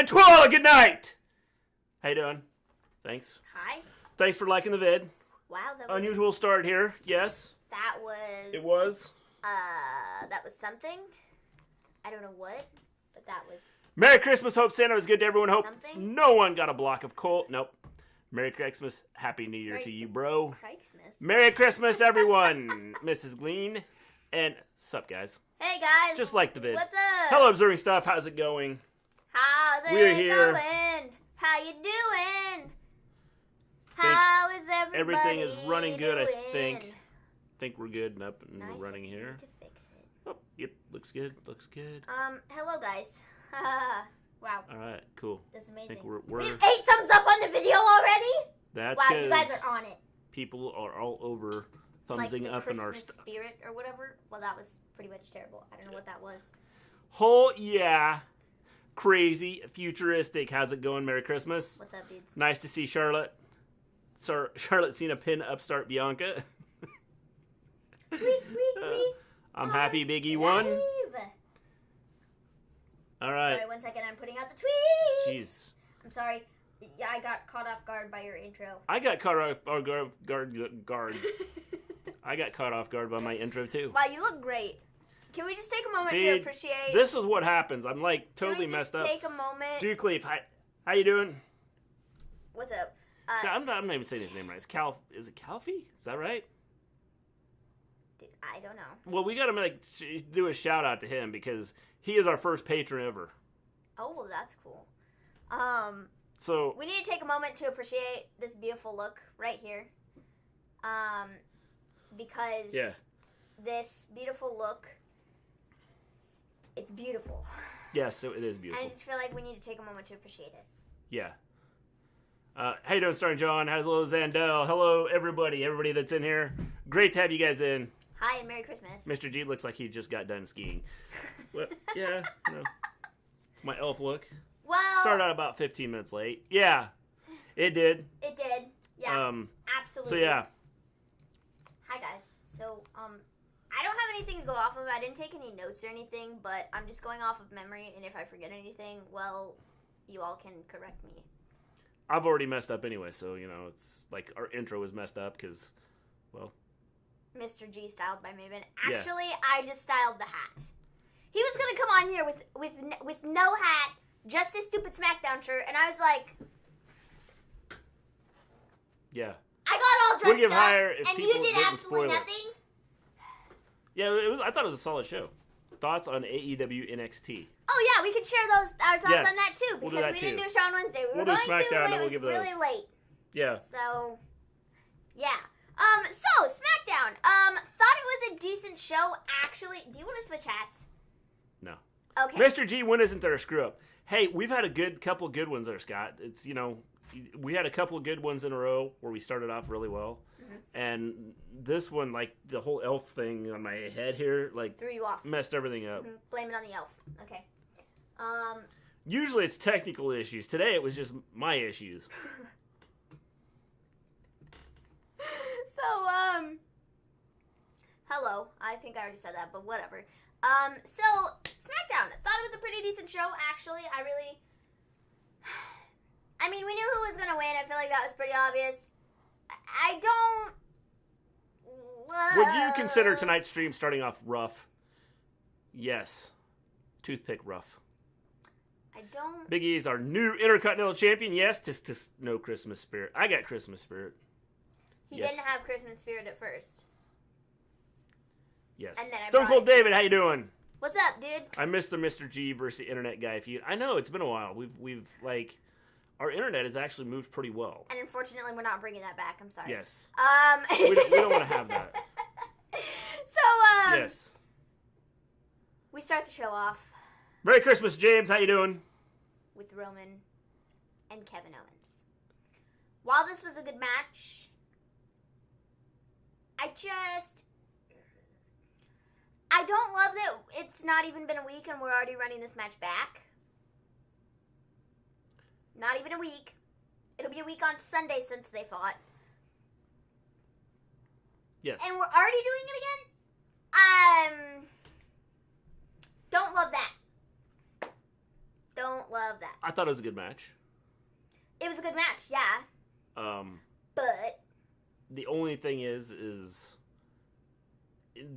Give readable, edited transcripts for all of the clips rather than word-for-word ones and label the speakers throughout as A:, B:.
A: And Twila, good night! How you doing? Thanks.
B: Hi.
A: Thanks for liking the vid.
B: Wow, that was...
A: Unusual start here, yes.
B: That was...
A: It was.
B: That was something. I don't know what, but that was...
A: Merry Christmas, hope Santa was good to everyone. Hope
B: something?
A: no one got a block of coal. Nope. Merry Christmas, Happy New Year to you, bro.
B: Christmas.
A: Merry Christmas, everyone. Mrs. Gleen. And sup, guys?
B: Hey, guys.
A: Just like the vid.
B: What's up?
A: Hello, Observing Stuff. How's it going?
B: How's it
A: We're here.
B: going? How you doing? How is everybody
A: Everything is running good,
B: doing?
A: I think. Think we're good and up and
B: Nice
A: we're running
B: of you
A: here.
B: to fix it.
A: Oh, yep, looks good. Looks good.
B: Hello, guys. Wow.
A: All right, cool.
B: That's
A: I
B: amazing.
A: think we're
B: We have 8 thumbs up on the video already?
A: that's
B: wow, you guys
A: because
B: are on it.
A: people are all over
B: Like
A: thumbsing
B: the
A: up in our
B: Christmas
A: stuff.
B: spirit or whatever. Well, that was pretty much terrible. I don't know what that was.
A: Oh, yeah. Crazy, futuristic. How's it going? Merry Christmas.
B: What's up, dudes?
A: Nice to see Charlotte. Charlotte Cena pin upstart Bianca. I'm happy Biggie won. All right.
B: Sorry, 1 second. I'm putting out the tweet.
A: Jeez.
B: I'm sorry. Yeah, I got caught off guard by your intro.
A: I got caught off guard. I got caught off guard by my intro too.
B: Wow, you look great. Can we just take a moment
A: See,
B: to appreciate?
A: This is what happens. I'm like totally
B: Can we just
A: messed up.
B: Take a moment.
A: Dude Cleave, hi. How you doing?
B: What's up?
A: So I'm not even saying his name right. It's Cal. Is it Calfee? Is that right?
B: Dude, I don't know.
A: Well, we gotta do a shout out to him because he is our first patron ever.
B: Oh, well, that's cool.
A: So
B: We need to take a moment to appreciate this beautiful look right here. Because this beautiful look, it's beautiful.
A: yes, it is beautiful.
B: I just feel like we need to take a moment to appreciate it.
A: Yeah. How you doing, Starring John? Hello, Zandel. Hello, everybody that's in here. Great to have you guys in.
B: Hi, and Merry Christmas.
A: Mr. G looks like he just got done skiing. Well, yeah, no. It's my elf look.
B: Well,
A: Started out about 15 minutes late. Yeah, it did.
B: It did. Yeah, absolutely.
A: So, yeah.
B: Hi, guys. So, I don't have anything to go off of. I didn't take any notes or anything, but I'm just going off of memory, and if I forget anything, well, you all can correct me.
A: I've already messed up anyway, so, it's like our intro was messed up because, well.
B: Mr. G styled by Maven. Actually, I just styled the hat. He was going to come on here with no hat, just his stupid Smackdown shirt, and I was like...
A: Yeah.
B: I got all dressed up, and you did absolutely nothing?
A: Yeah, I thought it was a solid show. Thoughts on AEW NXT?
B: Oh, yeah, we could share our thoughts on that, too,
A: we'll
B: because
A: do that
B: we didn't
A: too.
B: do a show on Wednesday. We were
A: do
B: going
A: Smackdown,
B: to,
A: and
B: but
A: we'll
B: it
A: give
B: was really
A: those.
B: late.
A: Yeah.
B: So, yeah. So, Smackdown. Thought it was a decent show, actually. Do you want to switch hats?
A: No.
B: Okay.
A: Mr. G, when isn't there a screw up? Hey, we've had a couple good ones there, Scott. It's, we had a couple of good ones in a row where we started off really well. Mm-hmm. And this one, like, the whole elf thing on my head here, like,
B: threw you off.
A: Messed everything up.
B: Mm-hmm. Blame it on the elf. Okay.
A: Usually it's technical issues. Today it was just my issues.
B: So, hello. I think I already said that, but whatever. So, Smackdown. I thought it was a pretty decent show, actually. I mean, we knew who was going to win. I feel like that was pretty obvious. I don't...
A: Would you consider tonight's stream starting off rough? Yes. Toothpick rough.
B: I don't...
A: Big E is our new Intercontinental Champion. Yes, just no Christmas spirit. I got Christmas spirit.
B: He didn't have Christmas spirit at first.
A: Yes.
B: And then
A: Stone Cold David, how you doing?
B: What's up, dude?
A: I missed the Mr. G versus the Internet guy feud. I know, it's been a while. We've like, our Internet has actually moved pretty well.
B: And unfortunately, we're not bringing that back. I'm sorry.
A: Yes. We don't want to have that.
B: So,
A: yes.
B: We start the show off.
A: Merry Christmas, James. How you doing?
B: With Roman and Kevin Owens. While this was a good match, I don't love that it's not even been a week and we're already running this match back. Not even a week. It'll be a week on Sunday since they fought.
A: Yes.
B: And we're already doing it again? Don't love that. Don't love love that.
A: I thought it was a good match.
B: It was a good match, yeah. But
A: the only thing is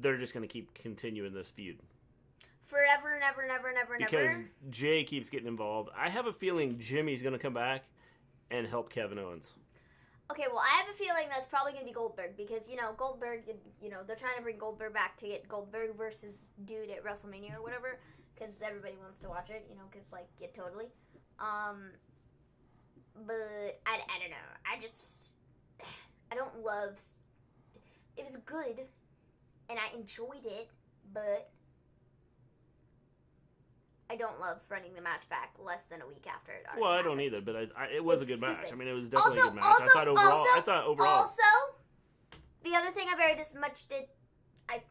A: they're just going to keep continuing this feud.
B: Forever and ever and ever and ever and ever.
A: Because Jay keeps getting involved. I have a feeling Jimmy's going to come back and help Kevin Owens.
B: Okay, well, I have a feeling that's probably going to be Goldberg. Because, Goldberg, they're trying to bring Goldberg back to get Goldberg versus Dude at WrestleMania or whatever. Because everybody wants to watch it, because, totally. But I don't know. I don't love... It was good, and I enjoyed it, but I don't love running the match back less than a week after it already
A: Well, I
B: happened.
A: don't either, but it was a good
B: stupid.
A: match. I mean, it was definitely a good match. I thought overall...
B: Also, the other thing I very much did... I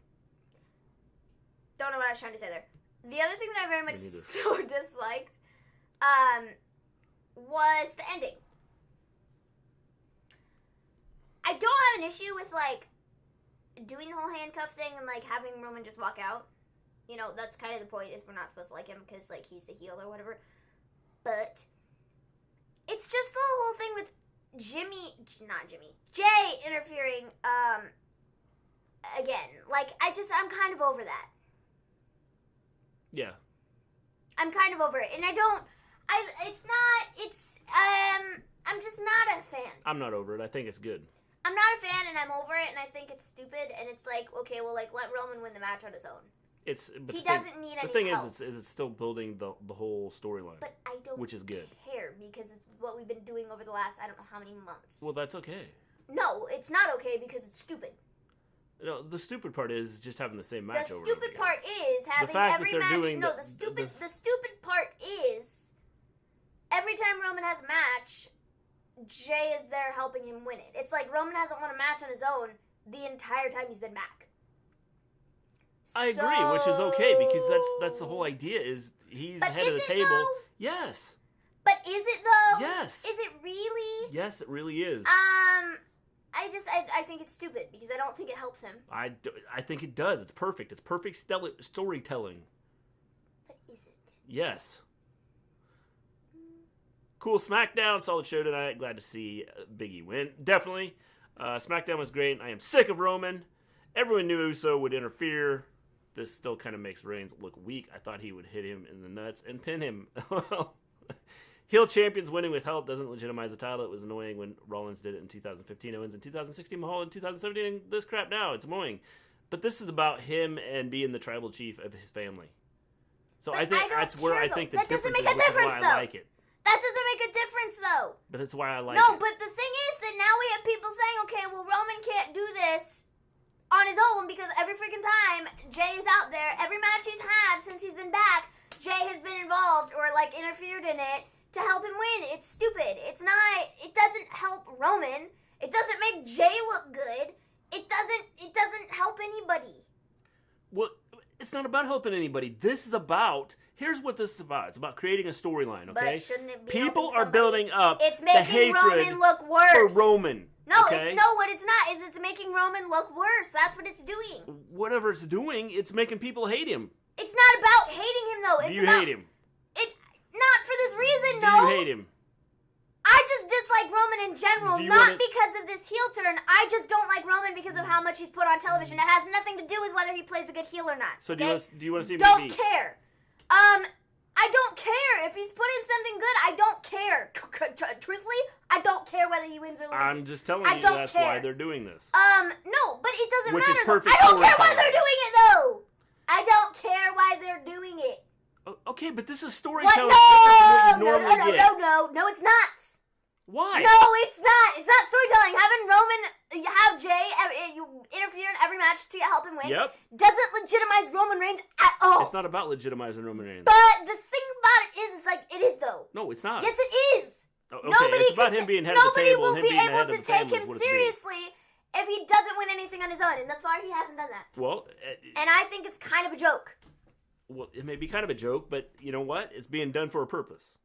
B: don't know what I was trying to say there. The other thing that I very much so disliked was the ending. I don't have an issue with, doing the whole handcuff thing and, having Roman just walk out. That's kind of the point, is we're not supposed to like him because, he's the heel or whatever. But it's just the whole thing with Jay interfering, again. I'm kind of over that.
A: Yeah.
B: I'm kind of over it. And I'm just not a fan.
A: I'm not over it. I think it's good.
B: I'm not a fan, and I'm over it, and I think it's stupid, and it's okay, well, let Roman win the match on his own.
A: He
B: doesn't need any help.
A: The thing is it's still building the whole storyline.
B: But I don't
A: which is good.
B: care, because it's what we've been doing over the last, I don't know how many months.
A: Well, that's okay.
B: No, it's not okay, because it's stupid.
A: No, the stupid part is just having the same match over
B: The stupid part is having every match... the stupid part is every time Roman has a match... Jay is there helping him win it. It's like Roman hasn't won a match on his own the entire time he's been back.
A: I agree, which is okay, because that's the whole idea, is he's head of the table.
B: Though?
A: Yes.
B: But is it though?
A: Yes.
B: Is it really?
A: Yes, it really is.
B: I think it's stupid because I don't think it helps him.
A: I think it does. It's perfect. It's perfect storytelling.
B: But is it?
A: Yes. Cool Smackdown, solid show tonight. Glad to see Biggie win. Definitely. Smackdown was great. I am sick of Roman. Everyone knew Uso would interfere. This still kind of makes Reigns look weak. I thought he would hit him in the nuts and pin him. Heel champions winning with help doesn't legitimize the title. It was annoying when Rollins did it in 2015. Owens in 2016. Mahal in 2017. And this crap now. It's annoying. But this is about him and being the tribal chief of his family. So I think that's where I think the difference is, which is why I like it.
B: That doesn't make a difference, though.
A: But that's why I like
B: it.
A: No,
B: but the thing is that now we have people saying, okay, well, Roman can't do this on his own because every freaking time Jay is out there, every match he's had since he's been back, Jay has been involved or, interfered in it to help him win. It's stupid. It doesn't help Roman. It doesn't make Jay look good. It doesn't help anybody.
A: Well, it's not about helping anybody. Here's what this is about. It's about creating a storyline, okay?
B: But shouldn't it be
A: people are building up
B: it's
A: the
B: making
A: hatred
B: Roman look worse.
A: for Roman.
B: No,
A: okay?
B: What it's not is it's making Roman look worse. That's what it's doing.
A: Whatever it's doing, it's making people hate him.
B: It's not about hating him, though.
A: Do you hate him?
B: Not for this reason,
A: no. Do you hate him?
B: I just dislike Roman in general, not because of this heel turn. I just don't like Roman because of how much he's put on television. It has nothing to do with whether he plays a good heel or not.
A: So do you want to see him
B: Don't care. I don't care. If he's put in something good, I don't care. Truthfully, I don't care whether he wins or loses.
A: I'm just telling you that's why they're doing this.
B: No, but it doesn't
A: matter.
B: Which is perfect. I don't care why they're doing it, though. I don't care why they're doing it.
A: Okay, but this is storytelling different from what you normally get.
B: No, it's not.
A: Why?
B: No, it's not. It's not storytelling. Having Roman have Jay interfere in every match to help him win doesn't legitimize Roman Reigns at all.
A: It's not about legitimizing Roman Reigns.
B: But the thing about it is it is, though.
A: No, it's not.
B: Yes, it is.
A: Okay, it's about him being head of the table and him being the head of the family.
B: Nobody will be able to take him seriously if he doesn't win anything on his own, and thus far he hasn't done that.
A: Well...
B: and I think it's kind of a joke.
A: Well, it may be kind of a joke, but you know what? It's being done for a purpose.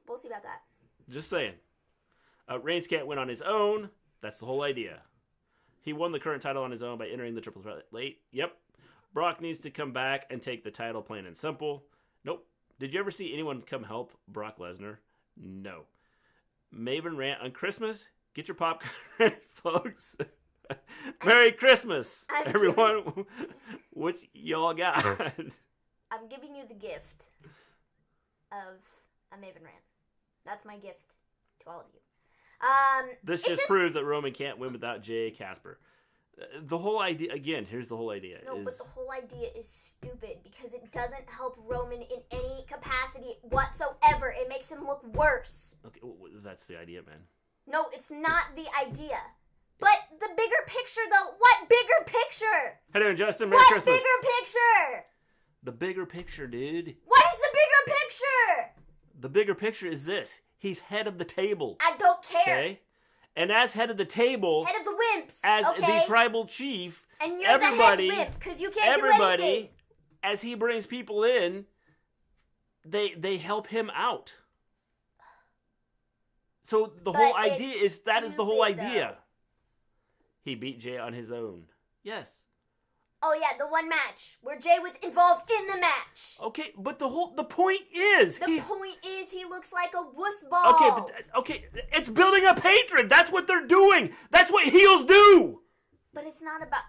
B: We'll see about that.
A: Just saying. Reigns can't win on his own. That's the whole idea. He won the current title on his own by entering the triple threat late. Yep. Brock needs to come back and take the title, plain and simple. Nope. Did you ever see anyone come help Brock Lesnar? No. Maven rant on Christmas. Get your popcorn ready, folks. Merry Christmas, everyone. What y'all got?
B: I'm giving you the gift of a Maven rant. That's my gift to all of you.
A: This just proves that Roman can't win without Jay Casper. The whole idea, again, here's the whole idea.
B: No, but the whole idea is stupid because it doesn't help Roman in any capacity whatsoever. It makes him look worse.
A: Okay, well, that's the idea, man.
B: No, it's not the idea. But the bigger picture, though. What bigger picture?
A: How you doing, Justin? Merry Christmas.
B: What bigger picture?
A: The bigger picture, dude.
B: What is the bigger picture?
A: The bigger picture is this. He's head of the table.
B: I don't care.
A: Okay? And as head of the table,
B: head of the wimps,
A: as the tribal chief,
B: and you're the head wimp because you can't do anything.
A: As he brings people in, they help him out. So the whole idea is that is the whole idea. Though. He beat Jay on his own. Yes.
B: Oh yeah, the one match where Jay was involved in the match.
A: Okay, but the point is
B: he looks like a wuss ball.
A: Okay, it's building up hatred. That's what they're doing. That's what heels do.
B: But it's not about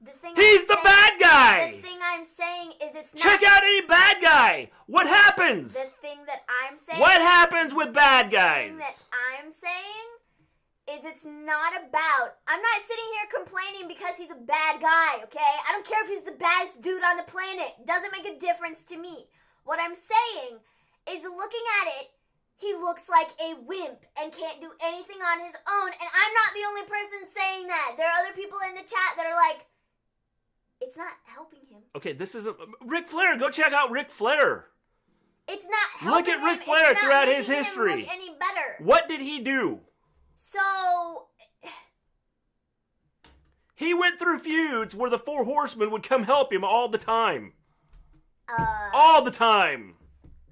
B: the thing.
A: He's the bad guy.
B: The thing I'm saying is it's not.
A: Check out any bad guy. What happens?
B: The thing that I'm saying.
A: What happens with bad guys?
B: The thing that I'm saying is it's not about. I'm not sitting here complaining because he's a bad guy, okay? I don't care if he's the baddest dude on the planet. It doesn't make a difference to me. What I'm saying is looking at it, he looks like a wimp and can't do anything on his own. And I'm not the only person saying that. There are other people in the chat that are like, it's not helping him.
A: Okay, this isn't. Ric Flair, go check out Ric Flair.
B: It's not helping him.
A: Look at Ric Flair throughout his history.
B: Look any better.
A: What did he do?
B: So
A: he went through feuds where the Four Horsemen would come help him all the time. All the time.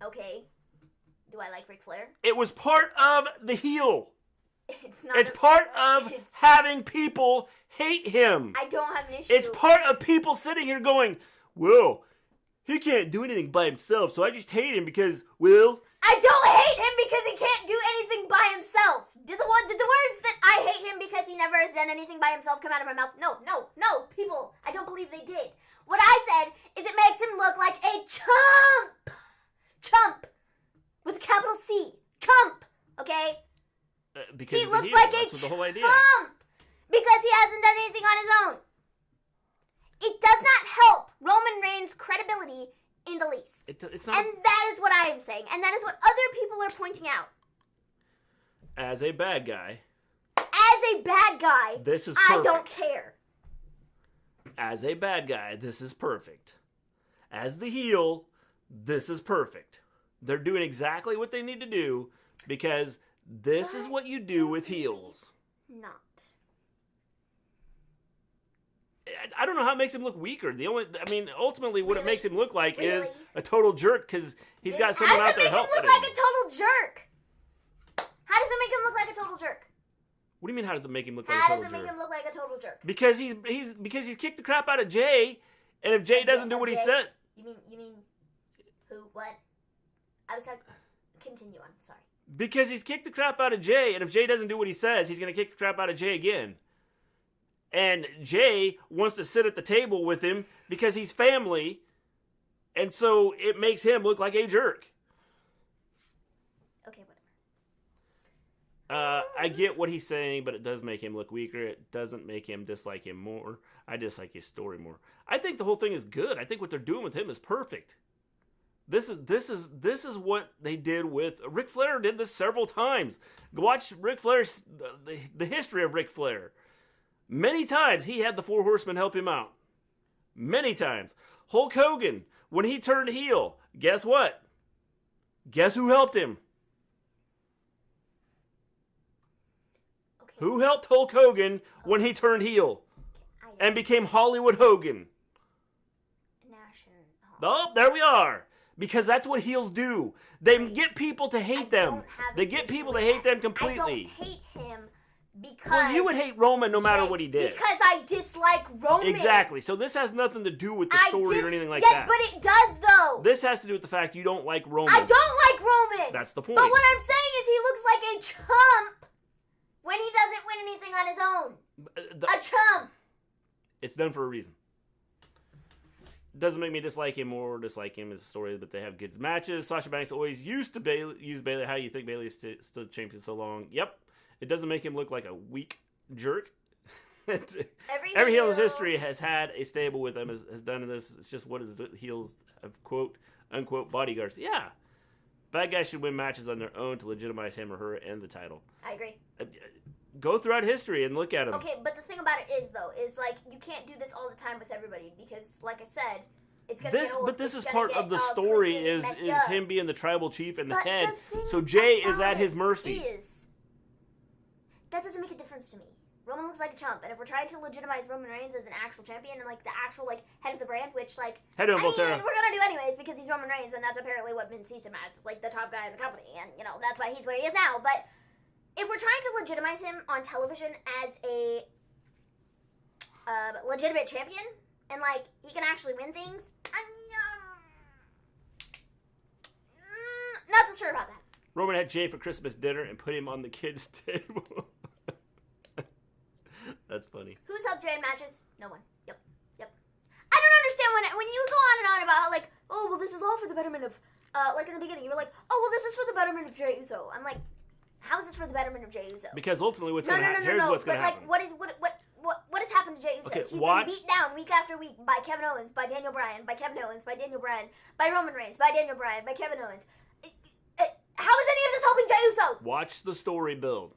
B: Okay. Do I like Ric Flair?
A: It was part of the heel.
B: It's
A: part of having people hate him.
B: I don't have an issue.
A: It's part of people sitting here going, well, he can't do anything by himself, so I just hate him because, well...
B: I don't hate him because he can't do anything by himself. Did the words that I hate him because he never has done anything by himself come out of my mouth? No, people. I don't believe they did. What I said is it makes him look like a chump. Chump. With a capital C. Chump. Okay?
A: Because
B: he looks like a chump. Because he hasn't done anything on his own. It does not help Roman Reigns' credibility in the least.
A: It's not.
B: And that is what I am saying. And that is what other people are pointing out.
A: As a bad guy. This is perfect.
B: I don't care.
A: As a bad guy, this is perfect. As the heel, this is perfect. They're doing exactly what they need to do because this is what you do with heels.
B: Not.
A: I don't know how it makes him look weaker. Ultimately, what it makes him look like is a total jerk because he's got someone out there helping him.
B: How does it make him look like a total jerk? How does it make him look like a total jerk?
A: What do you mean? How does it make him look like a total jerk?
B: How does it make him look like a total jerk?
A: Because he's kicked the crap out of Jay, and if Jay doesn't do what he said,
B: you mean who? What? I was talking. Continue on. Sorry.
A: Because he's kicked the crap out of Jay, and if Jay doesn't do what he says, he's gonna kick the crap out of Jay again. And Jay wants to sit at the table with him because he's family, and so it makes him look like a jerk.
B: Okay, whatever.
A: I get what he's saying, but it does make him look weaker. It doesn't make him dislike him more. I dislike his story more. I think the whole thing is good. I think what they're doing with him is perfect. This is what they did with Ric Flair. Did this several times. Go watch Ric Flair's the history of Ric Flair. Many times he had the Four Horsemen help him out. Many times. Hulk Hogan, when he turned heel, guess what? Guess who helped him? Okay. Who helped Hulk Hogan when he turned heel and became Hollywood Hogan? Oh, there we are. Because that's what heels do. They get people to hate them. They get people to hate them completely.
B: I don't hate him because...
A: Well, you would hate Roman no matter what he did.
B: Because I dislike Roman.
A: Exactly. So this has nothing to do with the story or anything like
B: Yes,
A: that.
B: but it does, though.
A: This has to do with the fact you don't like Roman.
B: I don't like Roman.
A: That's the point.
B: But what I'm saying is he looks like a chump when he doesn't win anything on his own. A chump.
A: It's done for a reason. Doesn't make me dislike him or dislike him as a story, but they have good matches. Sasha Banks always used to use Bayley. How do you think Bayley is still champion so long? Yep. It doesn't make him look like a weak jerk. Every heel in history has had a stable with him, has done this. It's just what his heels have, quote, unquote, bodyguards. Yeah. Bad guys should win matches on their own to legitimize him or her and the title.
B: I agree.
A: Go throughout history and look at them.
B: Okay, but the thing about it is, though, is like you can't do this all the time with everybody because, like I said, it's gonna get old.
A: But this is part of the story is him being the tribal chief and the head. So Jay is at his mercy.
B: That doesn't make a difference to me. Roman looks like a chump, and if we're trying to legitimize Roman Reigns as an actual champion and like the actual like head of the brand, which like
A: head of Volterra,
B: we're gonna do anyways because he's Roman Reigns, and that's apparently what Vince sees him as, like the top guy in the company, and you know that's why he's where he is now. But if we're trying to legitimize him on television as a legitimate champion, and like he can actually win things, not so sure about that.
A: Roman had Jay for Christmas dinner and put him on the kids' table. That's funny.
B: Who's helped Jay in matches? No one. Yep. I don't understand when you go on and on about how, like, oh, well, this is all for the betterment of, like in the beginning, you were like, oh, well, this is for the betterment of Jey Uso. I'm like, how is this for the betterment of Jey Uso?
A: Because ultimately what's going to happen, here's what's going to happen.
B: Like, what has happened to Jey Uso?
A: Okay,
B: He's been beat down week after week by Kevin Owens, by Daniel Bryan, by Kevin Owens, by Daniel Bryan, by Roman Reigns, by Daniel Bryan, by Kevin Owens. How is any of this helping Jey Uso?
A: Watch the story build.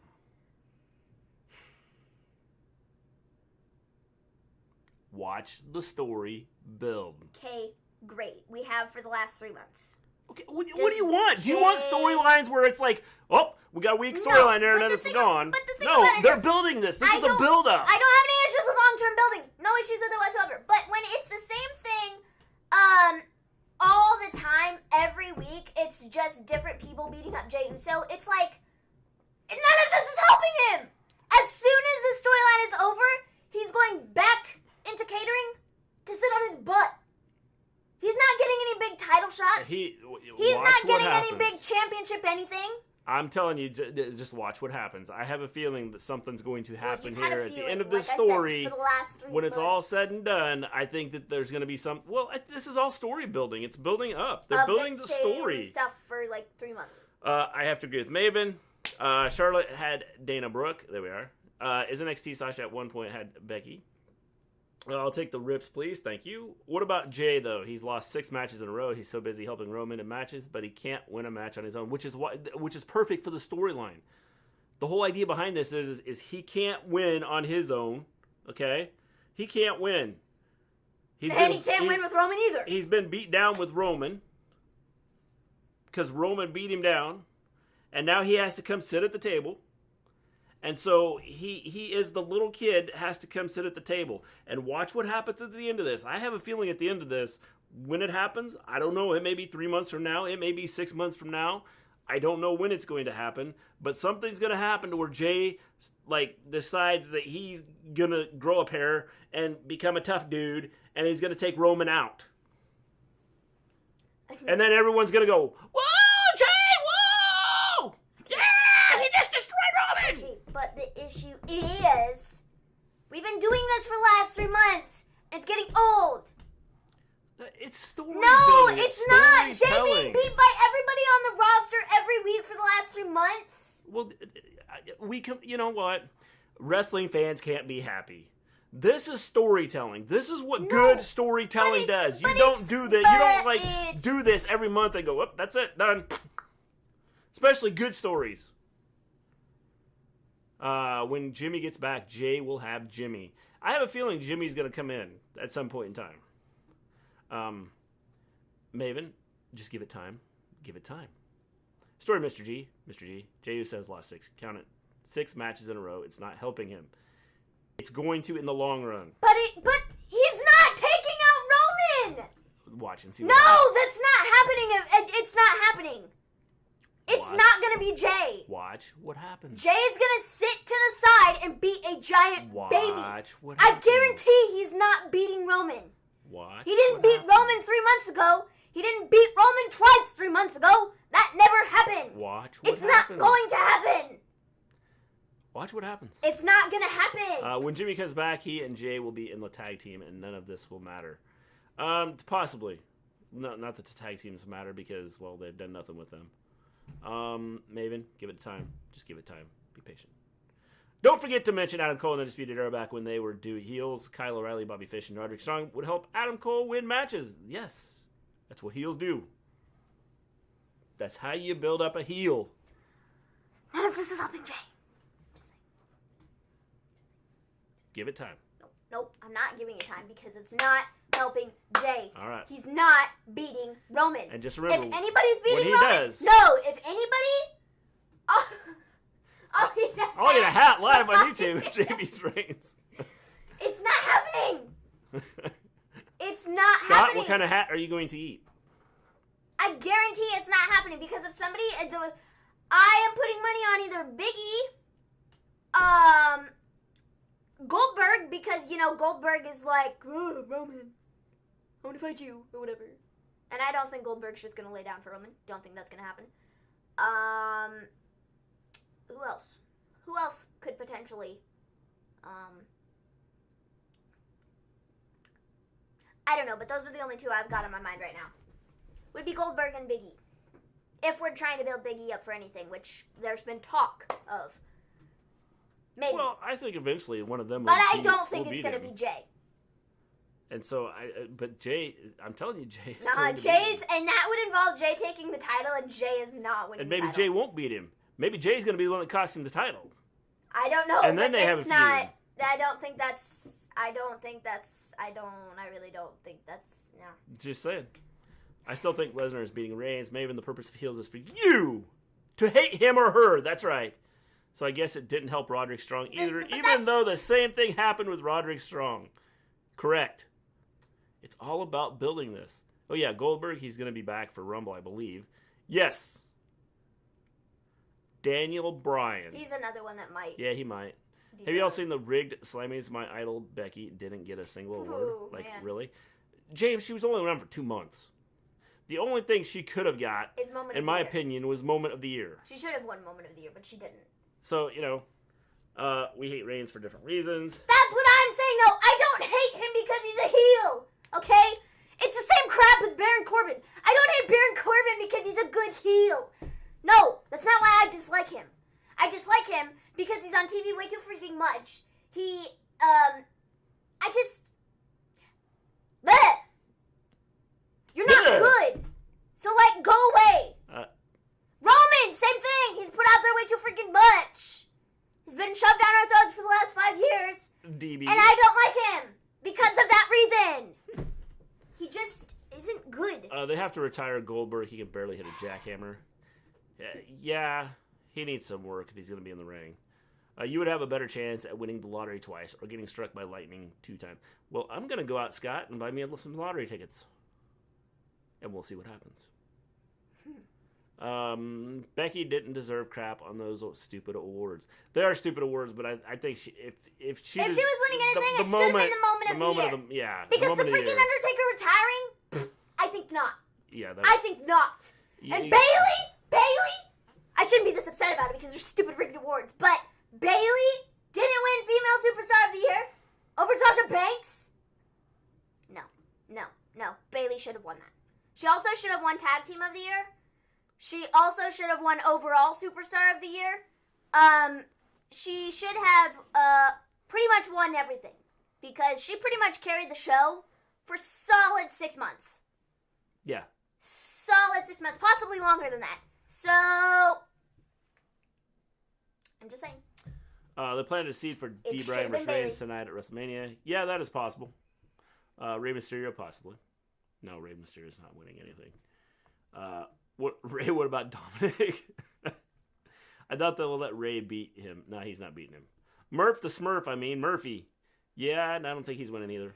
A: Watch the story build.
B: Okay, great. We have for the last 3 months.
A: Okay, what do you want? Do you want storylines where it's like, oh, we got a weak storyline there and then it's gone? No, they're building this. This is the build-up.
B: I don't have any issues with long-term building. No issues with it whatsoever. But when it's the same thing all the time, every week, it's just different people beating up Jey Uso, it's like, none of this is helping him. As soon as the storyline is over, he's going back into catering to sit on his butt. He's not getting any big title shots. He's not getting any big championship anything.
A: I'm telling you, just watch what happens. I have a feeling that something's going to happen here at the end of this story. When it's all said and done, I think that there's going to be some... Well, this is all story building. It's building up. They're building the story.
B: Stuff for like 3 months.
A: I have to agree with Maven. Charlotte had Dana Brooke. There we are. Is NXT Sasha at one point had Becky. I'll take the rips, please. Thank you. What about Jay, though? He's lost 6 matches in a row. He's so busy helping Roman in matches, but he can't win a match on his own, which is perfect for the storyline. The whole idea behind this is he can't win on his own, okay? He can't win.
B: He can't win with Roman either.
A: He's been beat down with Roman because Roman beat him down, and now he has to come sit at the table. And so he is the little kid that has to come sit at the table and watch what happens at the end of this. I have a feeling at the end of this, when it happens, I don't know. It may be 3 months from now. It may be 6 months from now. I don't know when it's going to happen, but something's going to happen to where Jay decides that he's going to grow a pair and become a tough dude, and he's going to take Roman out. And then everyone's going to go, whoa, Jay, whoa! Yeah, he just destroyed Roman!
B: Okay, but the issue is, we've been doing this for the last 3 months, and it's getting old.
A: It's story
B: No,
A: building.
B: it's not. Jay being beat by everybody on the roster every week for the last 3 months.
A: Well, you know what? Wrestling fans can't be happy. This is storytelling. This is what good storytelling does. You don't do that. You don't do this every month and go, oh, that's it, done. Especially good stories. When Jimmy gets back, Jay will have Jimmy. I have a feeling Jimmy's going to come in at some point in time. Maven, just give it time. Give it time. Story, Mr. G. Jey Uso has lost 6. Count it. 6 matches in a row. It's not helping him. It's going to in the long run.
B: But he's not taking out Roman.
A: Watch and see.
B: No, that's not happening. It's not happening. It's not going gonna be Jay.
A: Watch what happens.
B: Jay is gonna sit to the side and beat a giant baby.
A: Watch what happens.
B: I guarantee he's not beating Roman.
A: Watch.
B: He didn't beat Roman 3 months ago. He didn't beat Roman twice 3 months ago. That never happened.
A: Watch what
B: It's
A: happens.
B: not going to happen.
A: Watch what happens.
B: It's not gonna happen.
A: When Jimmy comes back, he and Jay will be in the tag team, and none of this will matter. Possibly. No, not that the tag teams matter because, well, they've done nothing with them. Maven, give it time. Just give it time. Be patient. Don't forget to mention Adam Cole and Undisputed Era back when they were due heels. Kyle O'Reilly, Bobby Fish, and Roderick Strong would help Adam Cole win matches. Yes, that's what heels do. That's how you build up a heel.
B: None of this is helping Jay.
A: Give it time.
B: Nope, I'm not giving it time because it's not helping Jay.
A: All right.
B: He's not beating Roman.
A: And just remember,
B: if anybody's beating
A: when he
B: Roman,
A: does,
B: no, if anybody, I'll
A: get a hat live on YouTube. JB's Reigns.
B: It's not happening. It's not
A: Scott,
B: happening.
A: what kind of hat are you going to eat?
B: I guarantee it's not happening because if somebody, I am putting money on either Biggie, Goldberg, because, you know, Goldberg is like, oh, Roman, I want to fight you, or whatever. And I don't think Goldberg's just going to lay down for Roman. Don't think that's going to happen. Who else? Who else could potentially, I don't know, but those are the only two I've got on my mind right now. Would be Goldberg and Biggie. If we're trying to build Biggie up for anything, which there's been talk of. Maybe.
A: Well, I think eventually one of them will
B: But I don't think it's going to be Jay.
A: And so, but Jay, I'm telling you, Jay is
B: Nah,
A: going to
B: Jay's,
A: beat him.
B: and that would involve Jay taking the title, and Jay is not winning
A: And maybe
B: the title.
A: Jay won't beat him. Maybe Jay's going to be the one that costs him the title.
B: I don't know.
A: And then
B: but
A: they have
B: it's
A: a feud.
B: not. I really don't think that's. No.
A: Just saying. I still think Lesnar is beating Reigns. Maybe the purpose of heels is for you to hate him or her. That's right. So I guess it didn't help Roderick Strong either, even though the same thing happened with Roderick Strong. Correct. It's all about building this. Oh, yeah, Goldberg, he's going to be back for Rumble, I believe. Yes. Daniel Bryan.
B: He's another one that might.
A: Yeah, he might. Have you all seen the rigged Slammy's My Idol? Becky didn't get a single award. Like,
B: man.
A: really? James, she was only around for 2 months. The only thing she could have got, in my opinion, was Moment of the Year.
B: She should have won Moment of the Year, but she didn't.
A: So, you know, we hate Reigns for different reasons.
B: That's what I'm saying. No, I don't hate him because he's a heel. Okay? It's the same crap with Baron Corbin. I don't hate Baron Corbin because he's a good heel. No, that's not why I dislike him. I dislike him because he's on TV way too freaking much. Bleh. You're not good. So, like, go away. Roman, same thing. He's put out there way too freaking much. He's been shoved down our throats for the last 5 years.
A: DB.
B: And I don't like him because of that reason. He just isn't good.
A: They have to retire Goldberg. He can barely hit a jackhammer. Yeah, he needs some work if he's going to be in the ring. You would have a better chance at winning the lottery twice or getting struck by lightning 2 times. Well, I'm going to go out, Scott, and buy me some lottery tickets. And we'll see what happens. Becky didn't deserve crap on those stupid awards. They are stupid awards, but I think if she was winning anything, it should have been the moment of the year. Yeah,
B: because the freaking Undertaker retiring, I think not.
A: Yeah,
B: I think not. And Bayley, I shouldn't be this upset about it because they're stupid rigged awards, but Bayley didn't win Female Superstar of the Year over Sasha Banks. No. Bayley should have won that. She also should have won Tag Team of the Year. She also should have won Overall Superstar of the Year. She should have pretty much won everything because she pretty much carried the show for solid 6 months.
A: Yeah.
B: Solid 6 months, possibly longer than that. So, I'm just saying.
A: They planted a seed for D. Bryan versus Reigns tonight at WrestleMania. Yeah, that is possible. Rey Mysterio, possibly. No, Rey Mysterio's not winning anything. What about Dominic? I thought they will let Ray beat him. No, he's not beating him. Murphy. Yeah, and I don't think he's winning either.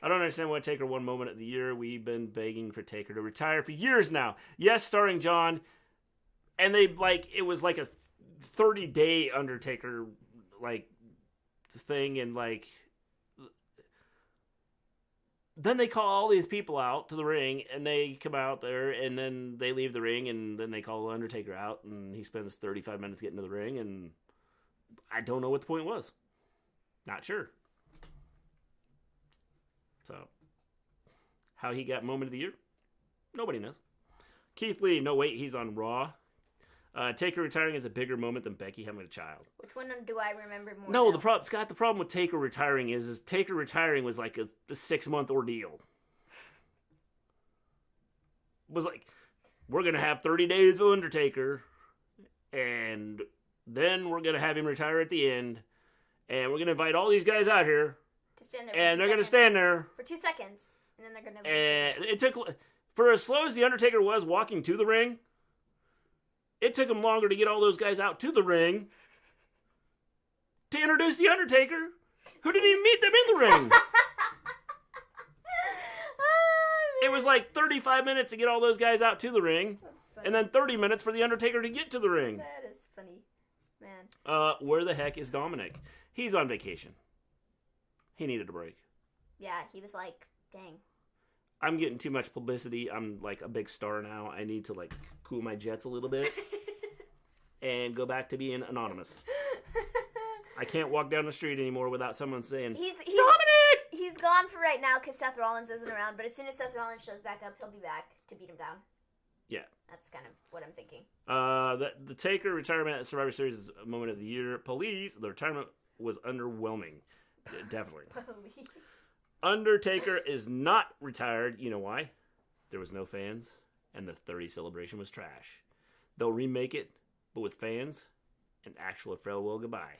A: I don't understand why Taker won Moment of the Year. We've been begging for Taker to retire for years now. Yes, starring John. And they, like, it was like a 30-day Undertaker, like, thing, and, like, then they call all these people out to the ring, and they come out there, and then they leave the ring, and then they call Undertaker out, and he spends 35 minutes getting to the ring, and I don't know what the point was. Not sure. So, how he got Moment of the Year? Nobody knows. Keith Lee, no wait, he's on Raw. Taker retiring is a bigger moment than Becky having a child.
B: Which one do I remember more?
A: No, Scott, the problem with Taker retiring is Taker retiring was like a 6-month ordeal. It was like, we're going to have 30 days of Undertaker, and then we're going to have him retire at the end, and we're going to invite all these guys out here,
B: to stand there
A: and they're going to stand there.
B: For 2 seconds, and then they're going to...
A: And it took, for as slow as the Undertaker was walking to the ring, it took him longer to get all those guys out to the ring to introduce the Undertaker, who didn't even meet them in the ring. It was like 35 minutes to get all those guys out to the ring, and then 30 minutes for the Undertaker to get to the ring.
B: That is funny, man.
A: Where the heck is Dominic? He's on vacation. He needed a break.
B: Yeah, he was like, dang.
A: I'm getting too much publicity. I'm like a big star now. I need to like cool my jets a little bit and go back to being anonymous. I can't walk down the street anymore without someone saying, Dominic!
B: He's gone for right now because Seth Rollins isn't around, but as soon as Seth Rollins shows back up, he'll be back to beat him down.
A: Yeah.
B: That's kind of what I'm thinking.
A: The Taker retirement at Survivor Series is a moment of the year. Police, the retirement was underwhelming. Definitely.
B: Police.
A: Undertaker is not retired. You know why? There was no fans, and the 30 celebration was trash. They'll remake it, but with fans and actual farewell goodbye.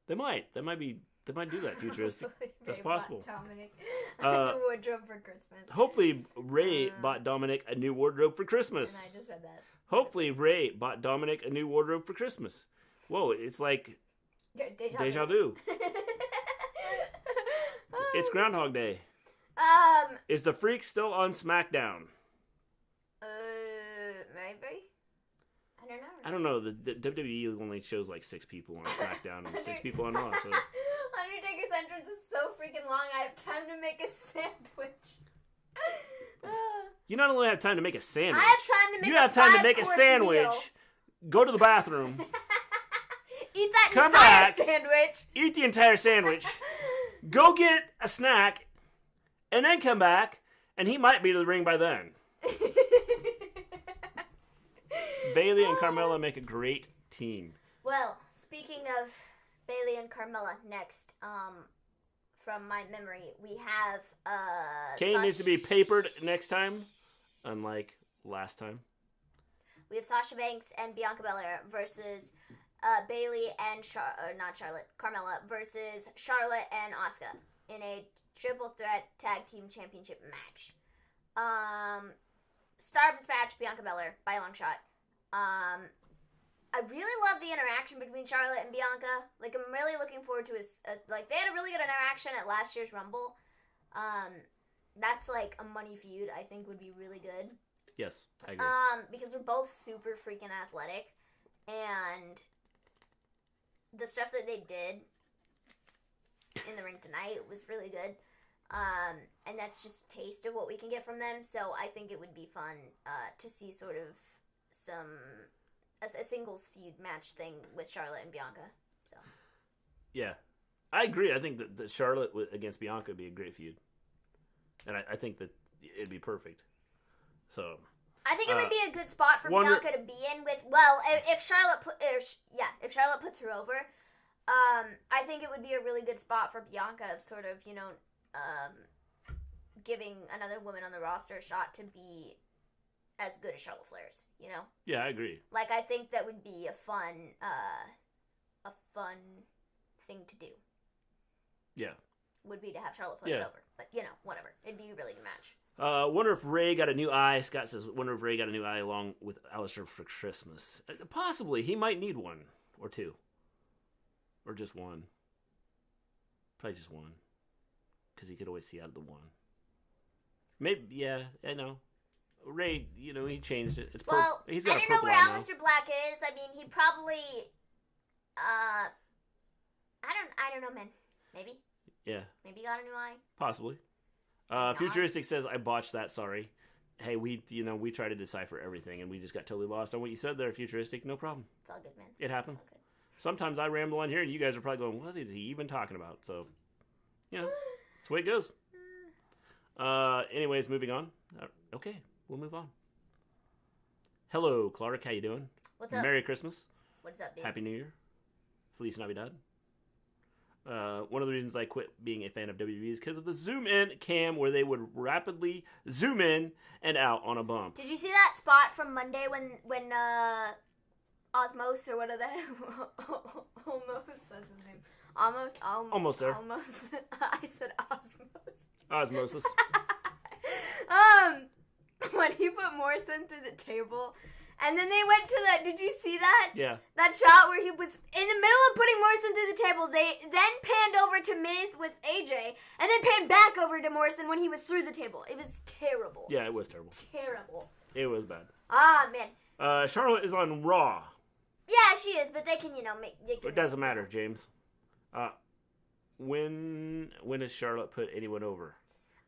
A: They might do that futuristic. That's possible.
B: Dominic a wardrobe for Christmas.
A: Hopefully, Ray bought Dominic a new wardrobe for Christmas.
B: And I just read that.
A: Hopefully, Ray bought Dominic a new wardrobe for Christmas. Whoa, it's like deja vu. It's Groundhog Day. Is the Freak still on Smackdown?
B: Maybe.
A: I don't know. The WWE only shows like 6 people on SmackDown and 6 people on Raw. So.
B: Undertaker's entrance is so freaking long. I have time to make a sandwich.
A: You not only have time to make a sandwich.
B: I have time to make.
A: You have time to make a sandwich.
B: Meal.
A: Go to the bathroom.
B: Eat that
A: come
B: entire
A: back,
B: sandwich.
A: Eat the entire sandwich. Go get a snack, and then come back, and he might be to the ring by then. Bayley and Carmella make a great team.
B: Well, speaking of Bayley and Carmella, next, from my memory, we have
A: Kane needs to be papered next time, unlike last time.
B: We have Sasha Banks and Bianca Belair versus Bayley and Carmella versus Charlotte and Asuka in a triple threat tag team championship match. Star of this match, Bianca Belair, by a long shot. I really love the interaction between Charlotte and Bianca. Like, I'm really looking forward to like, they had a really good interaction at last year's Rumble. That's like a money feud I think would be really good.
A: Yes, I agree.
B: Because they're both super freaking athletic, and the stuff that they did in the ring tonight was really good. And that's just a taste of what we can get from them. So I think it would be fun to see sort of a singles feud match thing with Charlotte and Bianca. So. Yeah,
A: I agree. I think that Charlotte against Bianca would be a great feud, and I think that it'd be perfect. So
B: I think it would be a good spot for Bianca to be in with. Well, if Charlotte puts her over, I think it would be a really good spot for Bianca, sort of, giving another woman on the roster a shot to be as good as Charlotte Flair's,
A: Yeah, I agree.
B: Like, I think that would be a fun thing to do.
A: Yeah.
B: Would be to have Charlotte put it over. But, whatever. It'd be a really good match.
A: Wonder if Ray got a new eye. Scott says, wonder if Ray got a new eye along with Aleister for Christmas. Possibly. He might need one or two. Or just one. Probably just one. Because he could always see out of the one. Maybe, yeah, I know. Ray, he changed it. It's
B: well,
A: he's got
B: I
A: a
B: don't know
A: purple
B: where
A: eye now.
B: Aleister Black is. I mean, he probably, I don't know, man. Maybe.
A: Yeah.
B: Maybe he got a new eye.
A: Possibly. Futuristic says, I botched that, sorry. Hey, we try to decipher everything, and we just got totally lost on what you said there, Futuristic. No problem.
B: It's all good, man.
A: It happens.
B: Okay.
A: Sometimes I ramble on here, and you guys are probably going, what is he even talking about? So, that's the way it goes. Anyways, moving on. Okay, we'll move on. Hello, Clark. How you doing?
B: What's up?
A: Merry Christmas.
B: What's up, dude?
A: Happy New Year. Feliz Navidad. One of the reasons I quit being a fan of WWE is because of the zoom in cam where they would rapidly zoom in and out on a bump.
B: Did you see that spot from Monday when Osmos or what are they? Almost, that's his name. Almost there. Almost. I said Osmos.
A: Osmosis.
B: When he put Morrison through the table, and then they went to that. Did you see that?
A: Yeah.
B: That shot where he was in the middle of putting Morrison through the table. They then panned over to Miz with AJ, and then panned back over to Morrison when he was through the table. It was terrible.
A: Yeah, it was terrible.
B: Terrible.
A: It was bad.
B: Ah, man.
A: Charlotte is on Raw.
B: Yeah, she is, but they can, make.
A: It doesn't matter, James. When has Charlotte put anyone over?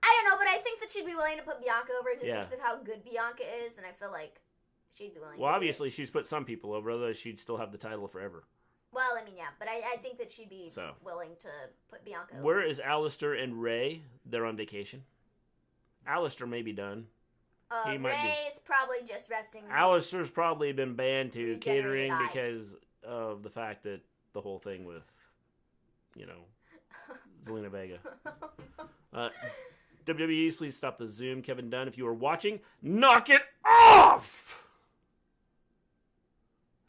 B: I don't know, but I think that she'd be willing to put Bianca over just
A: Yeah.
B: because of how good Bianca is, and I feel like she'd be willing.
A: Well, obviously she's put some people over, otherwise she'd still have the title forever.
B: Well, I mean, yeah, but I think that she'd be willing to put Bianca over.
A: Where is Alistair and Ray? They're on vacation. Alistair may be done. He might be.
B: Ray's probably just resting.
A: Alistair's probably been banned to
B: He
A: catering
B: generally died.
A: because of the fact that the whole thing with, Zelina Vega. WWE's, please stop the Zoom. Kevin Dunn, if you are watching, knock it off!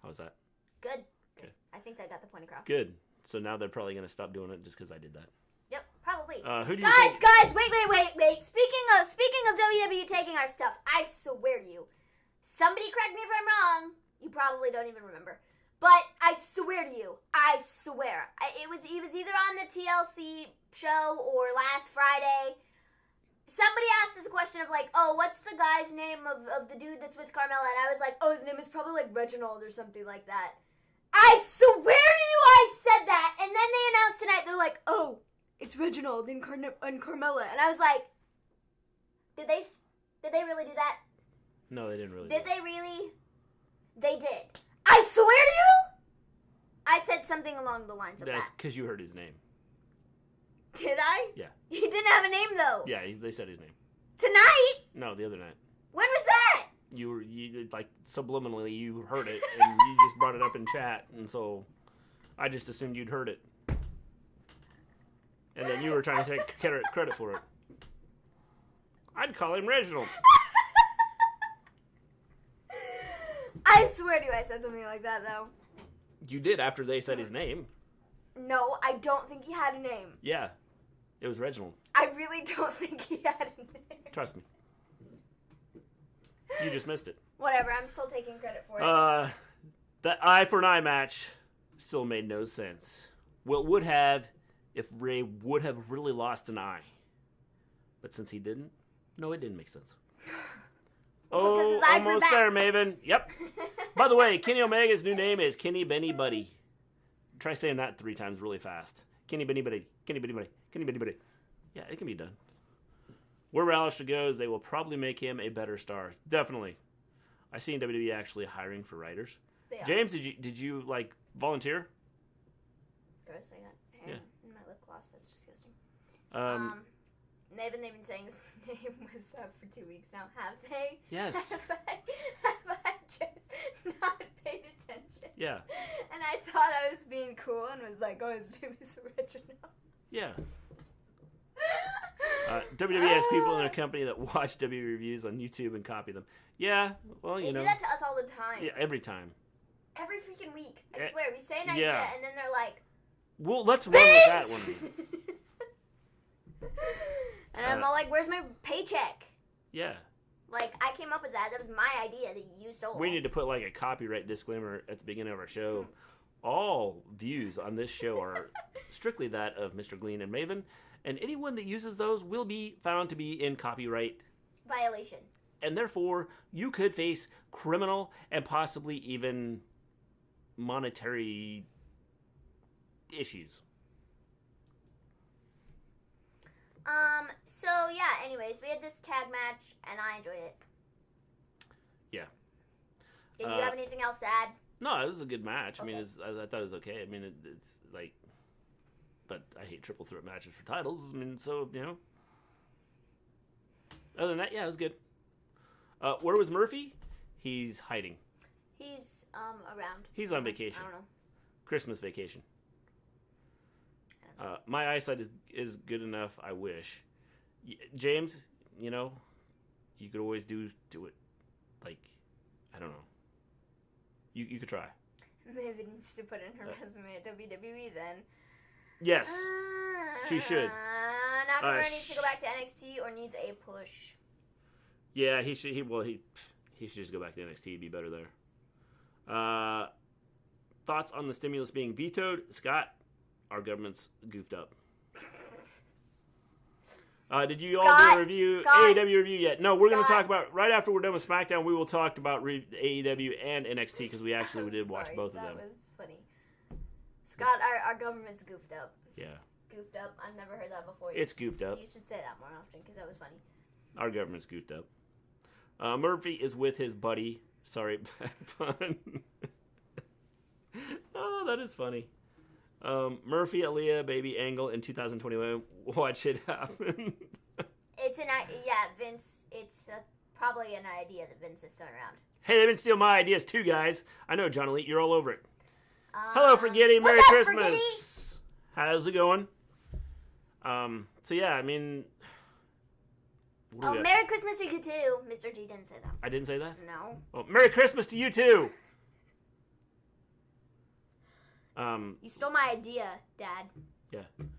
A: How was that?
B: Good.
A: Okay.
B: I think that got the point across.
A: Good. So now they're probably going to stop doing it just because I did that.
B: Yep, probably.
A: Who do you think?
B: Guys, wait. Speaking of WWE taking our stuff, I swear to you, somebody correct me if I'm wrong. You probably don't even remember. But I swear to you, it was either on the TLC show or last Friday. Somebody asked us a question of like, oh, what's the guy's name of the dude that's with Carmella? And I was like, oh, his name is probably like Reginald or something like that. I swear to you, I said that. And then they announced tonight, they're like, oh, it's Reginald and Carmella. And I was like, did they really do that?
A: No, they didn't really.
B: Did they really? They did. I swear to you, I said something along the lines of
A: That's
B: that.
A: because you heard his name.
B: Did I?
A: Yeah.
B: He didn't have a name though.
A: Yeah, they said his name.
B: Tonight?
A: No, the other night.
B: When was that?
A: You like subliminally you heard it and you just brought it up in chat, and so I just assumed you'd heard it, and then you were trying to take credit for it. I'd call him Reginald.
B: I swear to you, I said something like that though.
A: You did after they said his name.
B: No, I don't think he had a name.
A: Yeah, it was Reginald.
B: I really don't think he had a name.
A: Trust me. You just missed it.
B: Whatever, I'm still taking credit for it.
A: That eye for an eye match still made no sense. Well, it would have if Ray would have really lost an eye. But since he didn't, no, it didn't make sense. Oh, almost there, Maven. Yep. By the way, Kenny Omega's new name is Kenny Benny Buddy. Try saying that 3 times really fast. Kenny Benny Buddy. Kenny Benny Buddy. Kenny Benny Buddy. Yeah, it can be done. Where Aleister goes, they will probably make him a better star. Definitely. I seen WWE actually hiring for writers. James, did you like volunteer?
B: Gross, I got hair in my lip gloss. That's disgusting. They've been saying his name was up for 2 weeks now. Have they?
A: Yes.
B: Have I just not paid attention?
A: Yeah.
B: And I thought I was being cool and was like, oh, his name is Reginald.
A: Yeah. WWE has people in their company that watch WWE reviews on YouTube and copy them. Yeah, well,
B: They do that to us all the time.
A: Yeah, every time.
B: Every freaking week. I swear. We say an idea and then they're like,
A: well, let's run with that one.
B: And I'm all like, where's my paycheck?
A: Yeah.
B: Like, I came up with that. That was my idea that you stole.
A: We need to put like a copyright disclaimer at the beginning of our show. All views on this show are strictly that of Mister Gleen and Maven, and anyone that uses those will be found to be in copyright
B: violation.
A: and therefore you could face criminal and possibly even monetary issues.
B: So yeah, anyways, we had this tag match and I enjoyed it.
A: Yeah.
B: Did you have anything else to add?
A: No, it was a good match.
B: Okay.
A: I mean, I thought it was okay. I mean, it's like, but I hate triple threat matches for titles. I mean, so, you know. Other than that, yeah, it was good. Where was Murphy? He's hiding.
B: He's around.
A: He's on vacation.
B: I don't know.
A: Christmas vacation. My eyesight is good enough, I wish. James, you know, you could always do it. Like, I don't know. You could try.
B: Maybe needs to put in her resume at WWE then.
A: Yes, she should.
B: Nakamura needs to go back to NXT or needs a push.
A: Yeah, he should. He should just go back to NXT. He'd be better there. Thoughts on the stimulus being vetoed? Scott, our government's goofed up. Did you all do a review, AEW review yet? No, we're going to talk about, right after we're done with Smackdown, we will talk about AEW and NXT because we actually did watch both of them.
B: That was funny. Scott, our government's goofed up.
A: Yeah.
B: Goofed up. I've never heard that before.
A: It's goofed up.
B: You should say that more often because that was funny.
A: Our government's goofed up. Murphy is with his buddy. Sorry, bad pun. Oh, that is funny. Murphy, Aaliyah, baby Angle in 2021. Watch it happen.
B: Vince. It's probably an idea that Vince has thrown around.
A: Hey, they've been stealing my ideas too, guys. I know, John Elite, you're all over it. Hello, Forgetty. Merry Christmas. How's it going? So yeah, I mean.
B: Merry Christmas to you too. Mr. G didn't say that.
A: I didn't say that?
B: No.
A: Oh, Merry Christmas to you too.
B: You stole my idea, Dad.
A: Yeah.
B: I'm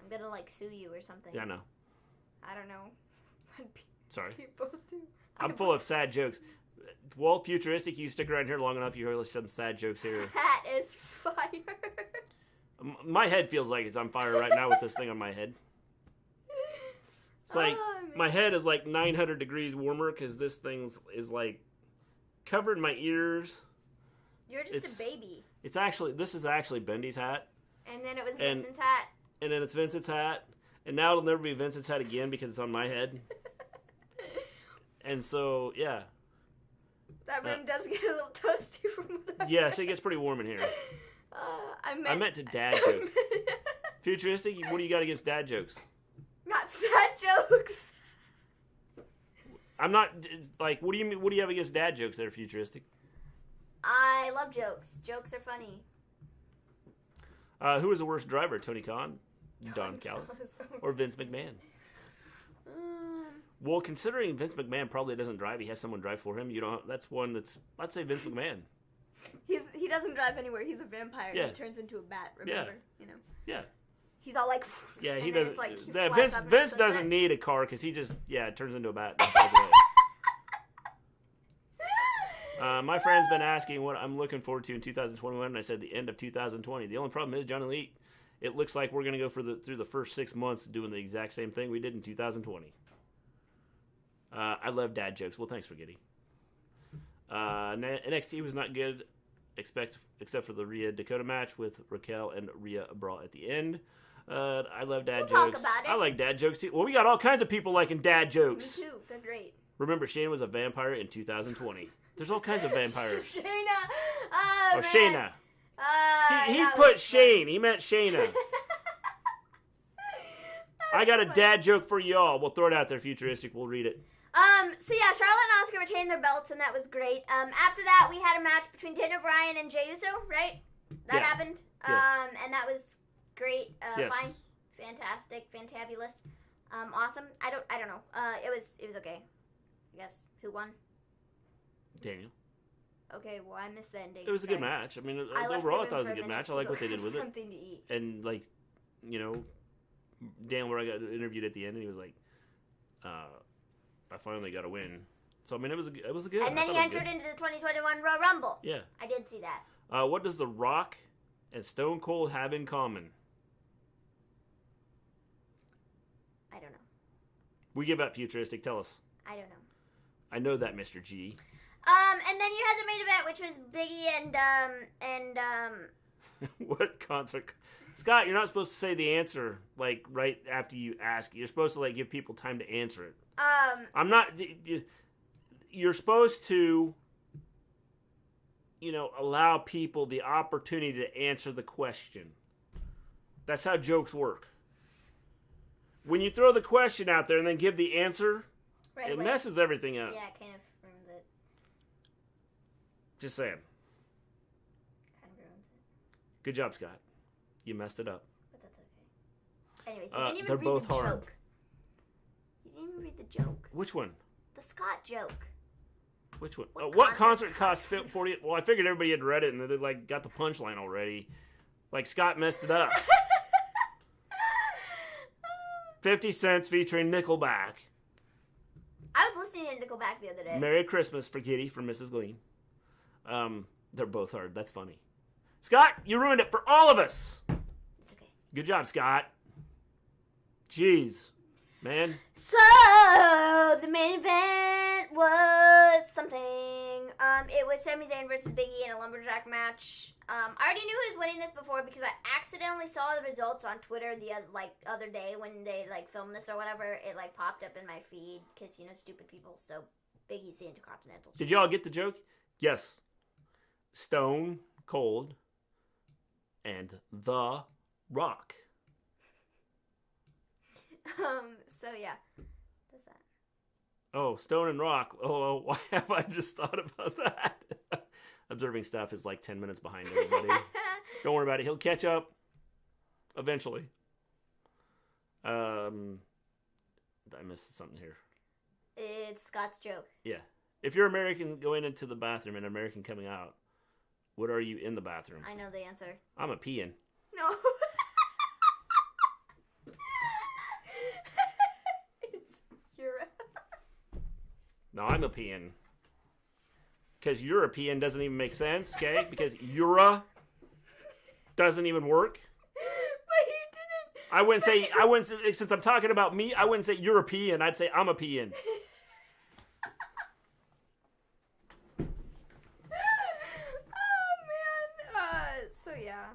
B: gonna sue you or something.
A: Yeah, I know.
B: I don't know.
A: Sorry.
B: People do.
A: I'm full of sad jokes. Well, Futuristic, you stick around here long enough, you hear some sad jokes here.
B: That is fire.
A: My head feels like it's on fire right now with this thing on my head. It's like, my head is 900 degrees warmer because this thing is covered in my ears.
B: You're just a baby.
A: This is actually Bendy's hat.
B: And then it was Vincent's hat.
A: And then it's Vincent's hat. And now it'll never be Vincent's hat again because it's on my head. And so, yeah.
B: That room does get a little toasty from what
A: Yes, it gets pretty warm in here. I meant to dad jokes. Futuristic, what do you got against dad jokes?
B: Not sad jokes.
A: I'm not, what do you have against dad jokes that are Futuristic?
B: I love jokes. Jokes are funny.
A: Who is the worst driver, Tony Khan, Don Callis, or Vince McMahon? Well, considering Vince McMahon probably doesn't drive, he has someone drive for him. I'd say Vince McMahon.
B: He doesn't drive anywhere. He's a vampire.
A: Yeah.
B: And he turns into a bat. Remember,
A: Yeah.
B: He's all
A: Yeah, he doesn't.
B: Vince
A: doesn't need a car because he just turns into a bat and flies away. My friend's been asking what I'm looking forward to in 2021, and I said the end of 2020. The only problem is, John Elite, it looks like we're going to go through the first 6 months doing the exact same thing we did in 2020. I love dad jokes. Well, thanks for getting. NXT was not good, except for the Rhea Dakota match with Raquel and Rhea brawl at the end. I love dad jokes.
B: Talk about it.
A: I like dad jokes. Well, we got all kinds of people liking dad jokes.
B: Me too. They're great.
A: Remember, Shane was a vampire in 2020. There's all kinds of vampires.
B: Shayna.
A: Oh, Shayna. He put Shane. He meant Shayna. I got a dad joke for y'all. We'll throw it out there, Futuristic. We'll read it.
B: So yeah, Charlotte and Asuka retained their belts, and that was great. After that, we had a match between Daniel Bryan and Jey Uso, right? That happened.
A: Yes.
B: And that was great.
A: Yes.
B: Fine. Fantastic. Fantabulous. Awesome. I don't know. It was okay. I guess. Who won?
A: Daniel.
B: Okay, well, I missed the ending.
A: It was a good match. I mean, overall, I thought it was a good match. I like what they did with it.
B: Something to eat.
A: And, Dan, where I got interviewed at the end, and he was like, I finally got a win. So, I mean, it was a good.
B: And then he entered into the 2021 Royal Rumble.
A: Yeah.
B: I did see that.
A: What does The Rock and Stone Cold have in common?
B: I don't know.
A: We give up, Futuristic. Tell us.
B: I don't know.
A: I know that, Mr. G.
B: And then you had the main event, which was Biggie and
A: What concert? Scott, you're not supposed to say the answer, like, right after you ask. You're supposed to, like, give people time to answer it. I'm not... You're supposed to, allow people the opportunity to answer the question. That's how jokes work. When you throw the question out there and then give the answer, it messes everything up.
B: Yeah, it kind of ruins it.
A: Just saying.
B: Kind of ruins it.
A: Good job, Scott. You messed it up.
B: But that's okay. Anyways, you didn't even
A: they're
B: read
A: both
B: the
A: hard.
B: joke. You didn't even read the joke.
A: Which one?
B: The Scott joke.
A: Which one? What concert costs 40? Well, I figured everybody had read it and they like got the punchline already. Like Scott messed it up. 50 Cents featuring Nickelback.
B: I was listening to Nickelback the other day.
A: Merry Christmas for Kitty from Mrs. Gleen. They're both hard. That's funny. Scott, you ruined it for all of us.
B: It's okay.
A: Good job, Scott. Jeez, man.
B: So the main event was something. It was Sami Zayn versus Biggie in a Lumberjack match. I already knew who was winning this before because I accidentally saw the results on Twitter the other day when they filmed this or whatever. It popped up in my feed because stupid people. So Biggie's the Intercontinental.
A: Did y'all get the joke? Yes. Stone Cold and The Rock.
B: So yeah, that's that.
A: Oh, Stone and Rock. Oh, why have I just thought about that? Observing stuff is like 10 minutes behind everybody. Don't worry about it. He'll catch up eventually. I missed something here.
B: It's Scott's joke.
A: Yeah. If you're American going into the bathroom and American coming out, what are you in the bathroom?
B: I know the answer.
A: I'm a peeing.
B: No.
A: No, I'm a peeing. Because European doesn't even make sense, okay? Because Euro doesn't even work.
B: But you didn't.
A: I wouldn't say, since I'm talking about me, I wouldn't say European. I'd say I'm a peeing.
B: So yeah.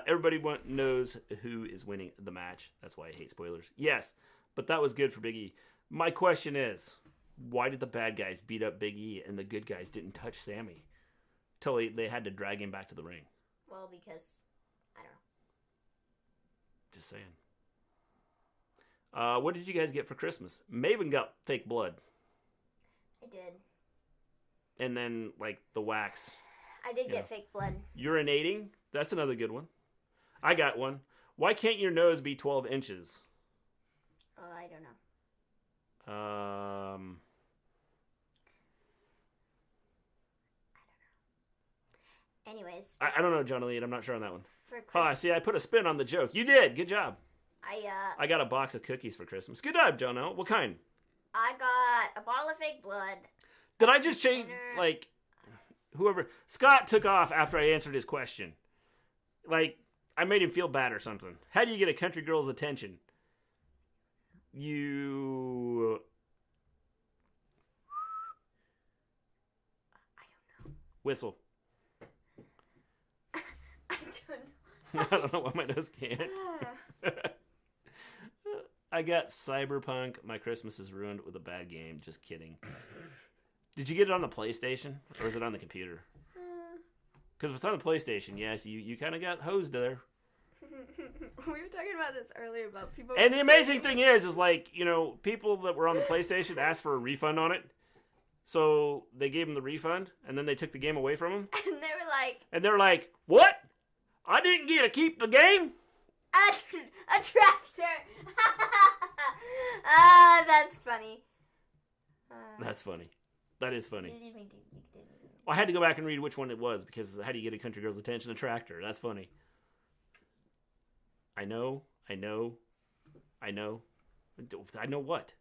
A: Everybody knows who is winning the match. That's why I hate spoilers. Yes, but that was good for Big E. My question is, why did the bad guys beat up Big E and the good guys didn't touch Sami? Till they had to drag him back to the ring.
B: Well, because, I don't know.
A: Just saying. What did you guys get for Christmas? Maven got fake blood.
B: I did.
A: And then, the wax.
B: I did get fake blood.
A: Urinating. That's another good one. I got one. Why can't your nose be 12 inches?
B: I don't know.
A: I don't know.
B: Anyways.
A: I don't know, John Elliott. I'm not sure on that one.
B: For Christmas.
A: See, I put a spin on the joke. You did. Good job.
B: I
A: got a box of cookies for Christmas. Good job, John L. What kind?
B: I got a bottle of fake blood.
A: Did I just change, whoever... Scott took off after I answered his question. I made him feel bad or something. How do you get a country girl's attention? You...
B: I don't know.
A: Whistle.
B: I don't know.
A: I don't know why my nose can't. I got Cyberpunk. My Christmas is ruined with a bad game. Just kidding. Did you get it on the PlayStation? Or is it on the computer? Because if it's on the PlayStation, yes, you kind of got hosed there.
B: We were talking about this earlier about people...
A: And the amazing thing is people that were on the PlayStation asked for a refund on it. So they gave them the refund, and then they took the game away from them.
B: And they were like...
A: And they're like, what? I didn't get to keep the game?
B: A tractor. That's funny.
A: That's funny. That is funny. Well, I had to go back and read which one it was, because how do you get a country girl's attention? A tractor. That's funny. I know what?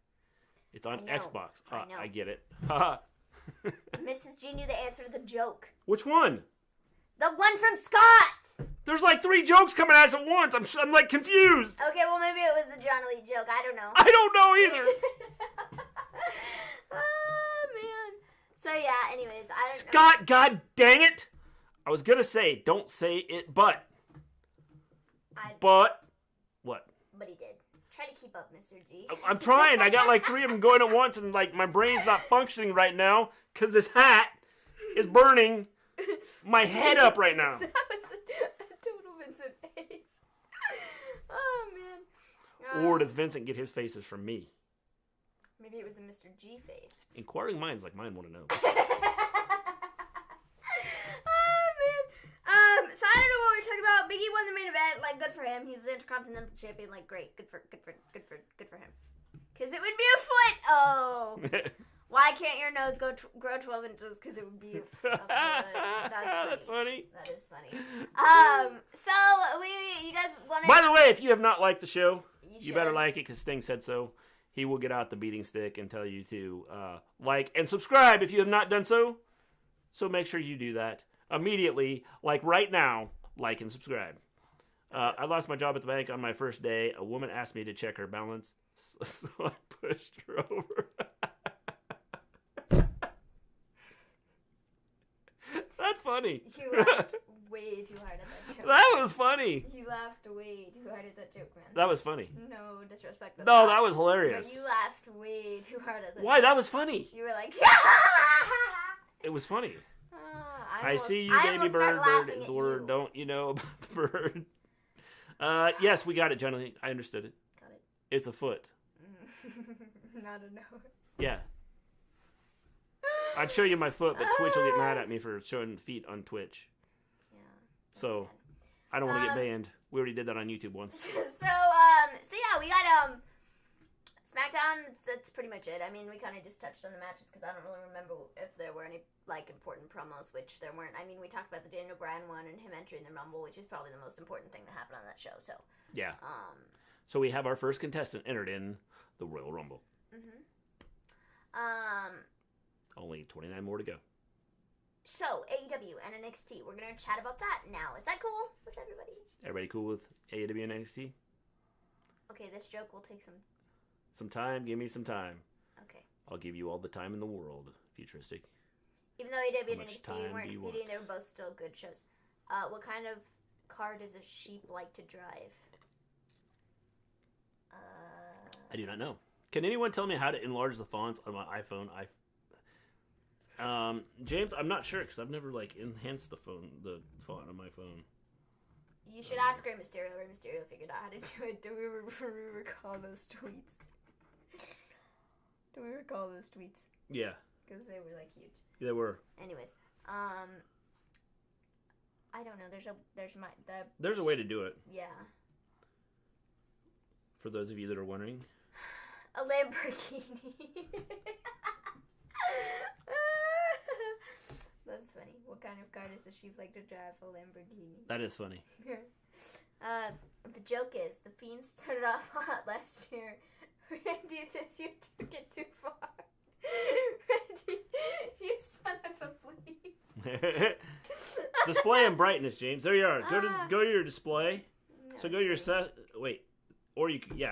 A: It's on Xbox. I get it.
B: Mrs. G knew the answer to the joke.
A: Which one?
B: The one from Scott!
A: There's 3 jokes coming at us at once. I'm confused.
B: Okay, well maybe it was the John Elite joke. I don't know.
A: I don't know either.
B: So yeah. Anyways, I don't know.
A: Scott, god dang it! I was gonna say, don't say it, but what?
B: But he did. Try to keep up, Mr. G.
A: I'm trying. I got like 3 of them going at once, and like my brain's not functioning right now because this hat is burning my head up right now.
B: That was a total Vincent face. Oh man.
A: Or does Vincent get his faces from me?
B: Maybe it was a Mr. G face.
A: Inquiring minds like mine want to know.
B: So I don't know what we're talking about. Biggie won the main event. Like, good for him. He's the Intercontinental Champion. Like, great. Good for him. Because it would be a foot. Oh. Why can't your nose grow 12 inches? Because it would be a foot. That's funny. That is funny. So you guys want to...
A: By the way, if you have not liked the show, you better like it because Sting said so. He will get out the beating stick and tell you to like and subscribe if you have not done so. So make sure you do that immediately, like right now, like and subscribe. I lost my job at the bank on my first day. A woman asked me to check her balance, so I pushed her over. That's funny.
B: You laughed way too hard at that joke.
A: That was funny.
B: You laughed way too hard at that joke, man.
A: That was funny.
B: No disrespect.
A: No, that was hilarious.
B: But you laughed way too hard at that
A: Why?
B: joke.
A: That was funny.
B: You were like,
A: It was funny.
B: I
A: see you, baby bird. Bird is the word. Don't you know about the bird? Yes, we got it, Johnny. I understood it.
B: Got it.
A: It's a foot.
B: Not a no.
A: Yeah. I'd show you my foot, but Twitch will get mad at me for showing feet on Twitch.
B: Yeah.
A: So, I don't want to get banned. We already did that on YouTube once.
B: So yeah, we got Smackdown. That's pretty much it. I mean, we kind of just touched on the matches because I don't really remember if there were any like important promos, which there weren't. I mean, we talked about the Daniel Bryan one and him entering the Rumble, which is probably the most important thing that happened on that show. So
A: yeah. So we have our first contestant entered in the Royal Rumble. Only 29 more to go.
B: So AEW and NXT, we're gonna chat about that now. Is that cool with everybody?
A: Everybody cool with AEW and NXT?
B: Okay, this joke will take
A: some time. Give me some time.
B: Okay.
A: I'll give you all the time in the world. Futuristic.
B: Even though AEW and
A: NXT
B: weren't competing, they were both still good shows. What kind of car does a sheep like to drive?
A: I do not know. Can anyone tell me how to enlarge the fonts on my iPhone? James, I'm not sure because I've never like enhanced the font on my phone.
B: You should ask Rey Mysterio. Rey Mysterio figured out how to do it. Do we recall those tweets? Yeah. Because they were like huge.
A: They were.
B: Anyways, I don't know.
A: There's a way to do it.
B: Yeah.
A: For those of you that are wondering.
B: A Lamborghini. That's funny. What kind of car does the sheep like to drive? A Lamborghini.
A: That is funny.
B: The joke is, the Fiends started off hot last year. Randy, this year took it too far. Randy, you son of a flea.
A: Display and brightness, James. There you are. Go to your display. No, so go to your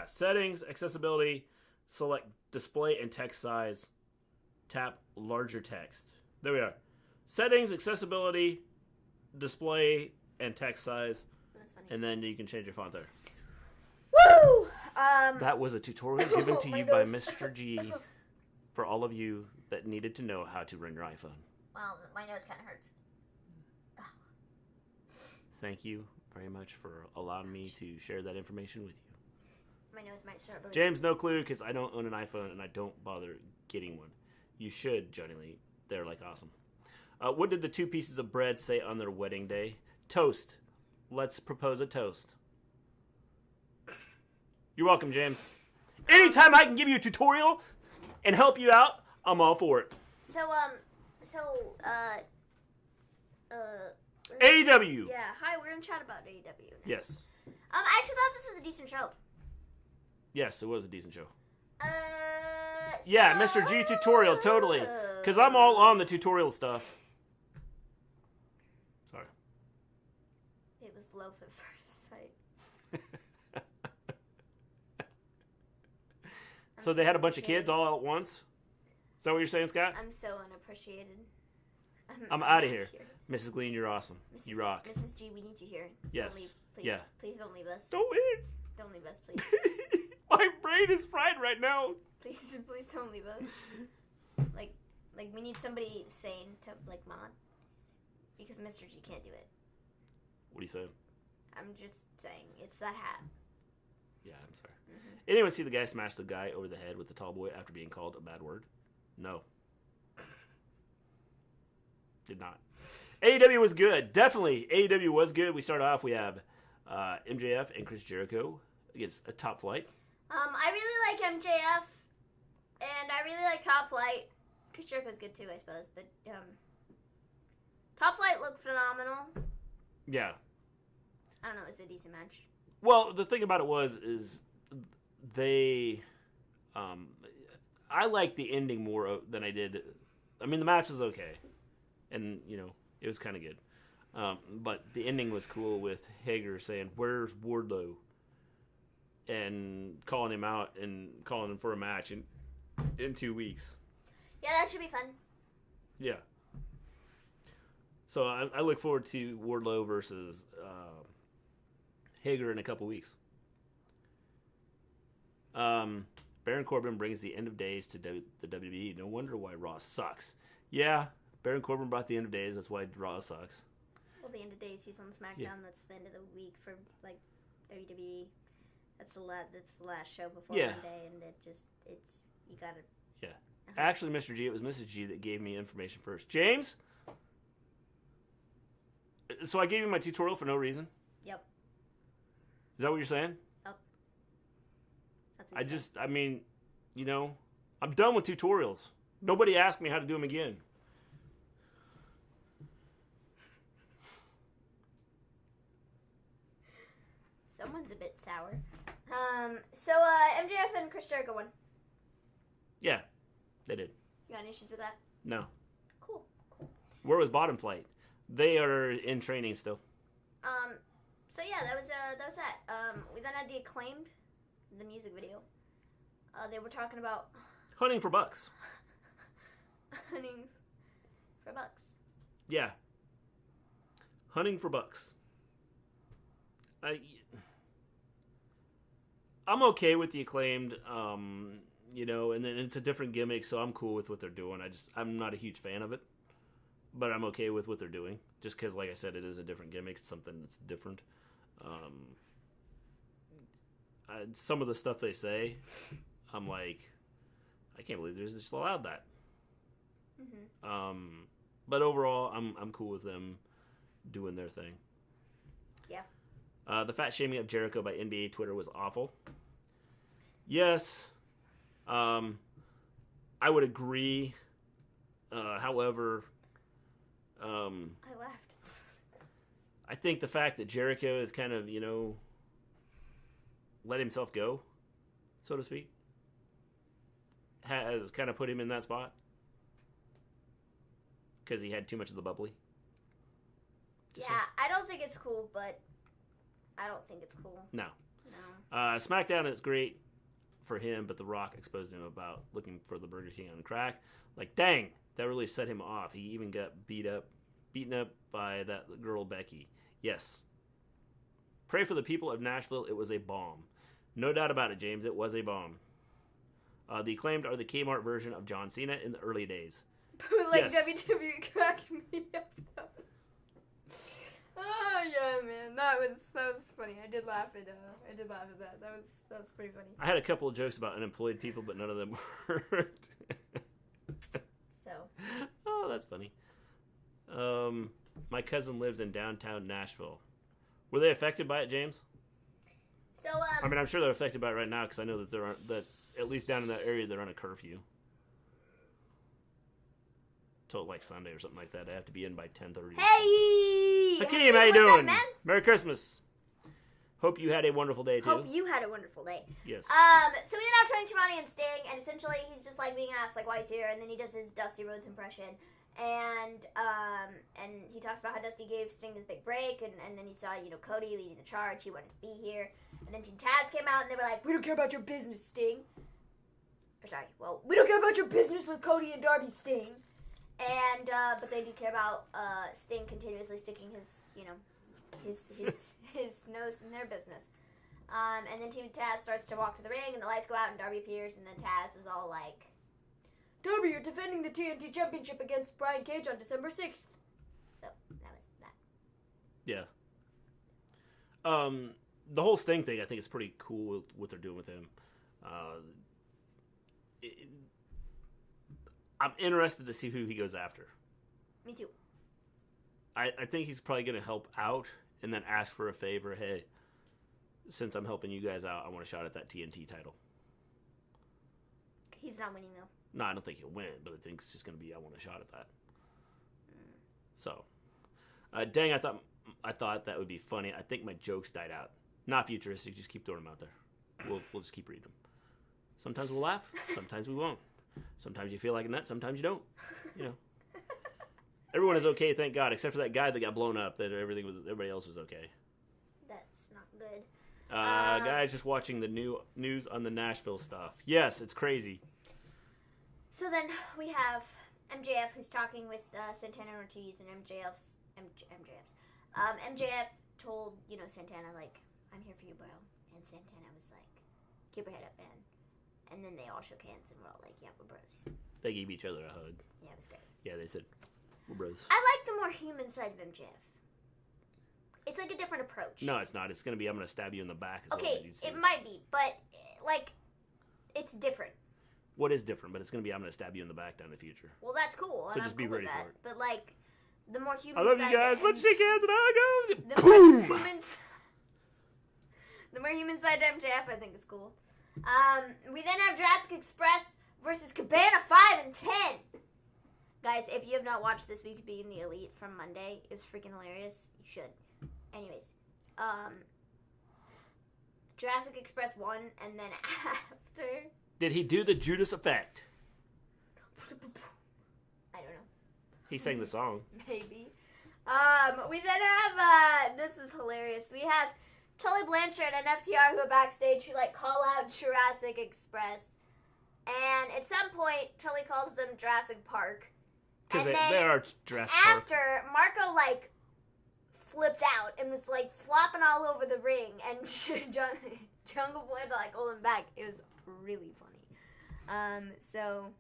A: settings, accessibility, select display and text size. Tap larger text. There we are. Settings, accessibility, display, and text size.
B: That's funny.
A: And then you can change your font there.
B: Woo!
A: That was a tutorial given to you by Mr. G for all of you that needed to know how to run your iPhone.
B: Well, my nose kind of hurts.
A: Thank you very much for allowing me to share that information with you.
B: My nose might start bleeding.
A: James, no clue because I don't own an iPhone and I don't bother getting one. You should, Johnny Lee. They're like awesome. What did the 2 pieces of bread say on their wedding day? Toast. Let's propose a toast. You're welcome, James. Anytime I can give you a tutorial and help you out, I'm all for it. AEW.
B: Yeah, hi, we're gonna chat about AEW now.
A: Yes.
B: I actually thought this was a decent show.
A: Yes, it was a decent show. Yeah, Mr. G tutorial, totally. Because I'm all on the tutorial stuff. Sorry.
B: It was loaf at first sight.
A: So they had a bunch of kids all at once? Is that what you're saying, Scott?
B: I'm so unappreciated.
A: I'm out of here. Mrs. Gleen, you're awesome. You rock.
B: Mrs. G, we need you here.
A: Yes.
B: Don't leave, please.
A: Yeah.
B: Please don't leave us.
A: Don't leave.
B: Don't leave us, please.
A: My brain is fried right now.
B: Please don't leave us. Like we need somebody sane to mod, because Mr. G can't do it.
A: What are you saying?
B: I'm just saying, it's that hat.
A: Yeah, I'm sorry. Anyone see the guy smash the guy over the head with the tall boy after being called a bad word? No. Did not. AEW was good. Definitely. AEW was good. We start off, we have MJF and Chris Jericho against a Top Flight.
B: I really like MJF, and I really like Top Flight. Chris Jericho's good too, I suppose, but Top Flight looked phenomenal.
A: Yeah.
B: I don't know, it's a decent match.
A: Well, the thing about it is they, I liked the ending more than I did. I mean, the match was okay, and it was kind of good, but the ending was cool with Hager saying, "Where's Wardlow?" and calling him out and calling him for a match in 2 weeks.
B: Yeah, that should be fun.
A: Yeah. So I look forward to Wardlow versus Hager in a couple weeks. Baron Corbin brings the end of days to the WWE. No wonder why Raw sucks. Yeah, Baron Corbin brought the end of days. That's why Raw sucks.
B: Well, the end of days, he's on Smackdown. Yeah. That's the end of the week for WWE. That's the last show before Monday, and you gotta.
A: Yeah. Actually, Mr. G, it was Mrs. G that gave me information first. James? So I gave you my tutorial for no reason?
B: Yep.
A: Is that what you're saying?
B: Yep.
A: I'm done with tutorials. Nobody asked me how to do them again.
B: Someone's a bit sour. So MJF and Chris Jericho won.
A: Yeah, they did.
B: You got any issues with that?
A: No.
B: Cool.
A: Where was Bottom Flight? They are in training still.
B: So yeah, that was that. We then had the Acclaimed, the music video. They were talking about
A: hunting for bucks.
B: Hunting for bucks.
A: Yeah. Hunting for bucks. I'm okay with the Acclaimed, and then it's a different gimmick, so I'm cool with what they're doing. I'm not a huge fan of it, but I'm okay with what they're doing, just because, like I said, it is a different gimmick. It's something that's different. Some of the stuff they say, I'm like, I can't believe they just allowed that. Mm-hmm. But overall, I'm cool with them doing their thing.
B: Yeah.
A: The fat shaming of Jericho by NBA Twitter was awful. Yes, I would agree. However,
B: I laughed.
A: I think the fact that Jericho is kind of, let himself go, so to speak, has kind of put him in that spot because he had too much of the bubbly.
B: I don't think it's cool, but I don't think it's cool.
A: No. Smackdown is great for him, but The Rock exposed him about looking for the Burger King on crack. Like, dang, that really set him off. He even got beaten up by that girl Becky. Yes. Pray for the people of Nashville. It was a bomb. No doubt about it, James. It was a bomb. The Acclaimed are the Kmart version of John Cena in the early days.
B: Yes. WWE cracked me up. Oh yeah, man, that was funny. I did laugh at that. That was pretty funny.
A: I had a couple of jokes about unemployed people, but none of them worked.
B: So.
A: Oh, that's funny. My cousin lives in downtown Nashville. Were they affected by it, James?
B: So
A: I'm sure they're affected by it right now because I know that that at least down in that area they're on a curfew. Till like Sunday or something like that. They have to be in by 10:30.
B: Hey!
A: Hakeem, how you doing? Merry Christmas. Hope you had a wonderful day too.
B: Hope you had a wonderful day.
A: Yes.
B: So we then have Tony Schiavone and Sting, and essentially he's just like being asked like why he's here, and then he does his Dusty Rhodes impression, and he talks about how Dusty gave Sting his big break, and then he saw Cody leading the charge. He wanted to be here, and then Team Taz came out, and they were like, we don't care about your business, Sting. Well, we don't care about your business with Cody and Darby, Sting. And, but they do care about, Sting continuously sticking his, his nose in their business. And then Team Taz starts to walk to the ring, and the lights go out, and Darby appears, and then Taz is all like, Darby, you're defending the TNT Championship against Brian Cage on December 6th. So, that was that.
A: Yeah. The whole Sting thing, I think, is pretty cool what they're doing with him. I'm interested to see who he goes after.
B: Me too.
A: I think he's probably going to help out and then ask for a favor. Hey, since I'm helping you guys out, I want a shot at that TNT title.
B: He's not winning, though.
A: No, I don't think he'll win, but I think it's just going to be, I want a shot at that. So, dang, I thought that would be funny. I think my jokes died out. Not futuristic, just keep throwing them out there. We'll just keep reading them. Sometimes we'll laugh, sometimes we won't. Sometimes you feel like a nut, sometimes you don't. You know. Everyone is okay, thank God, except for that guy that got blown up. That everybody else was okay.
B: That's not good.
A: Guys, just watching the new news on the Nashville stuff. Yes, it's crazy.
B: So then we have MJF who's talking with Santana and Ortiz, and MJF told Santana like, "I'm here for you, bro," and Santana was like, "Keep your head up, man." And then they all shook hands and were all like, "Yeah, we're bros."
A: They gave each other a hug.
B: Yeah, it was great.
A: Yeah, they said, "We're bros."
B: I like the more human side of MJF. It's like a different approach.
A: No, it's not. It's gonna be, I'm gonna stab you in the back.
B: Okay, it might be, but like, it's different.
A: What is different? But it's gonna be, I'm gonna stab you in the back down the future.
B: Well, that's cool.
A: So just be ready for it.
B: But like, the more human.
A: I love you guys. Let's shake hands and hug them.
B: Boom. The more human side to MJF, I think, is cool. We then have Jurassic Express versus Cabana 5 and 10. Guys, if you have not watched this week being the Elite from Monday, it was freaking hilarious. You should. Anyways, Jurassic Express won, and then after...
A: Did he do the Judas effect?
B: I don't know.
A: He sang the song.
B: Maybe. We then have, this is hilarious. We have Tully Blanchard and FTR who are backstage who, call out Jurassic Express. And at some point, Tully calls them Jurassic Park.
A: Because they are Jurassic Park.
B: After, Marco, flipped out and was, flopping all over the ring. And Jungle Boy had to, hold him back. It was really funny. So...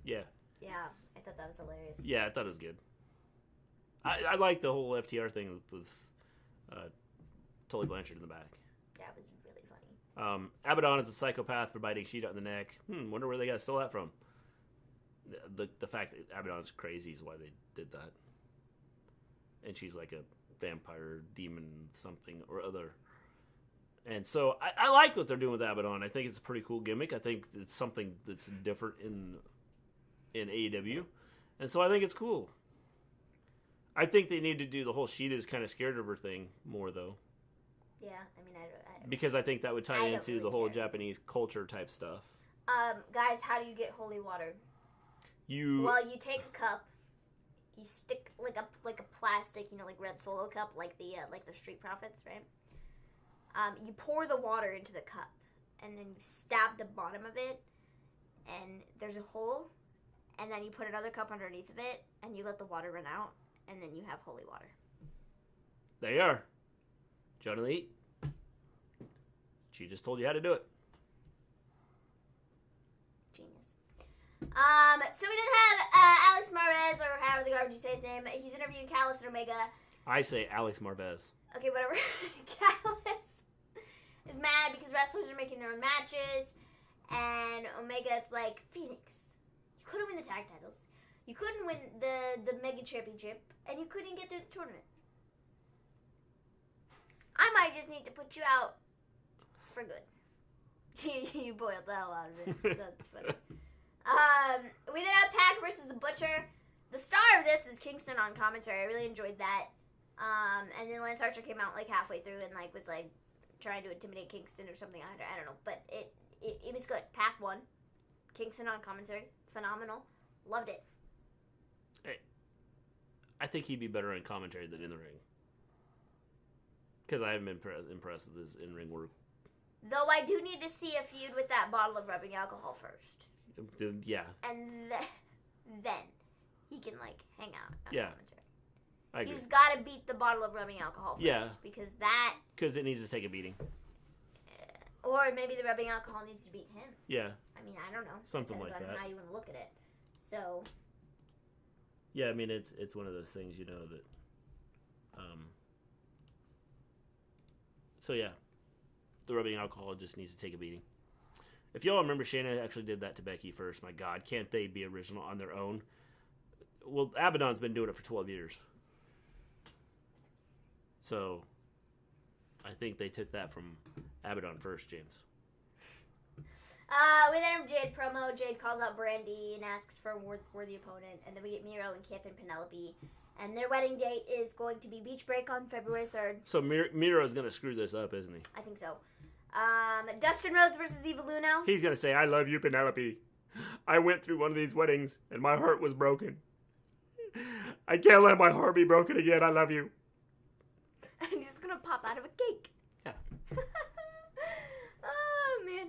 A: Yeah.
B: Yeah, I thought that was hilarious.
A: Yeah, I thought it was good. I like the whole FTR thing with Tully Blanchard in the back.
B: That was really funny.
A: Abaddon is a psychopath for biting Sheeta in the neck. Wonder where they stole that from. The fact that Abaddon's crazy is why they did that. And she's like a vampire, demon, something or other. And so I like what they're doing with Abaddon. I think it's a pretty cool gimmick. I think it's something that's different in AEW. And so I think it's cool. I think they need to do the whole Sheeta's kind of scared of her thing more, though.
B: Yeah, I mean, I don't
A: because I think that would tie into
B: really
A: the whole
B: care.
A: Japanese culture type stuff.
B: Guys, how do you get holy water?
A: You
B: take a cup, you stick like a plastic, red Solo cup, like the Street Profits, right? You pour the water into the cup, and then you stab the bottom of it, and there's a hole, and then you put another cup underneath of it, and you let the water run out, and then you have holy water.
A: There you are. John Elite. She just told you how to do it.
B: Genius. So we then have Alex Marvez, or however the garbage you say his name. He's interviewing Callis and Omega.
A: I say Alex Marvez.
B: Okay, whatever. Callis is mad because wrestlers are making their own matches, and Omega's like, Phoenix, you couldn't win the tag titles, you couldn't win the Mega Championship, and you couldn't get through the tournament. I might just need to put you out for good. You boiled the hell out of it. That's funny. We then have Pac versus the Butcher. The star of this is Kingston on commentary. I really enjoyed that. And then Lance Archer came out halfway through and was trying to intimidate Kingston or something. I don't know, but it was good. Pac won. Kingston on commentary, phenomenal. Loved it.
A: Hey, I think he'd be better in commentary than in the ring. Because I haven't been impressed with his in-ring work.
B: Though I do need to see a feud with that bottle of rubbing alcohol first.
A: Yeah.
B: And then he can, like, hang out.
A: Yeah. I agree.
B: He's got to beat the bottle of rubbing alcohol first.
A: Yeah.
B: Because
A: it needs to take a beating.
B: Or maybe the rubbing alcohol needs to beat him.
A: Yeah.
B: I mean, I don't know.
A: Something like
B: Depends
A: that.
B: on how you want to look at it. So.
A: Yeah, I mean, it's one of those things, that. So yeah, the rubbing alcohol just needs to take a beating. If y'all remember, Shayna actually did that to Becky first. My God, can't they be original on their own? Well, Abaddon's been doing it for 12 years. So, I think they took that from Abaddon first, James.
B: We then have Jade promo. Jade calls out Brandy and asks for a worthy opponent. And then we get Miro and Kip and Penelope. And their wedding date is going to be Beach Break on February 3rd.
A: So Miro's going to screw this up, isn't he?
B: I think so. Dustin Rhodes versus Evil Uno.
A: He's going to say, I love you, Penelope. I went through one of these weddings, and my heart was broken. I can't let my heart be broken again. I love you.
B: And he's going to pop out of a cake.
A: Yeah.
B: Oh, man.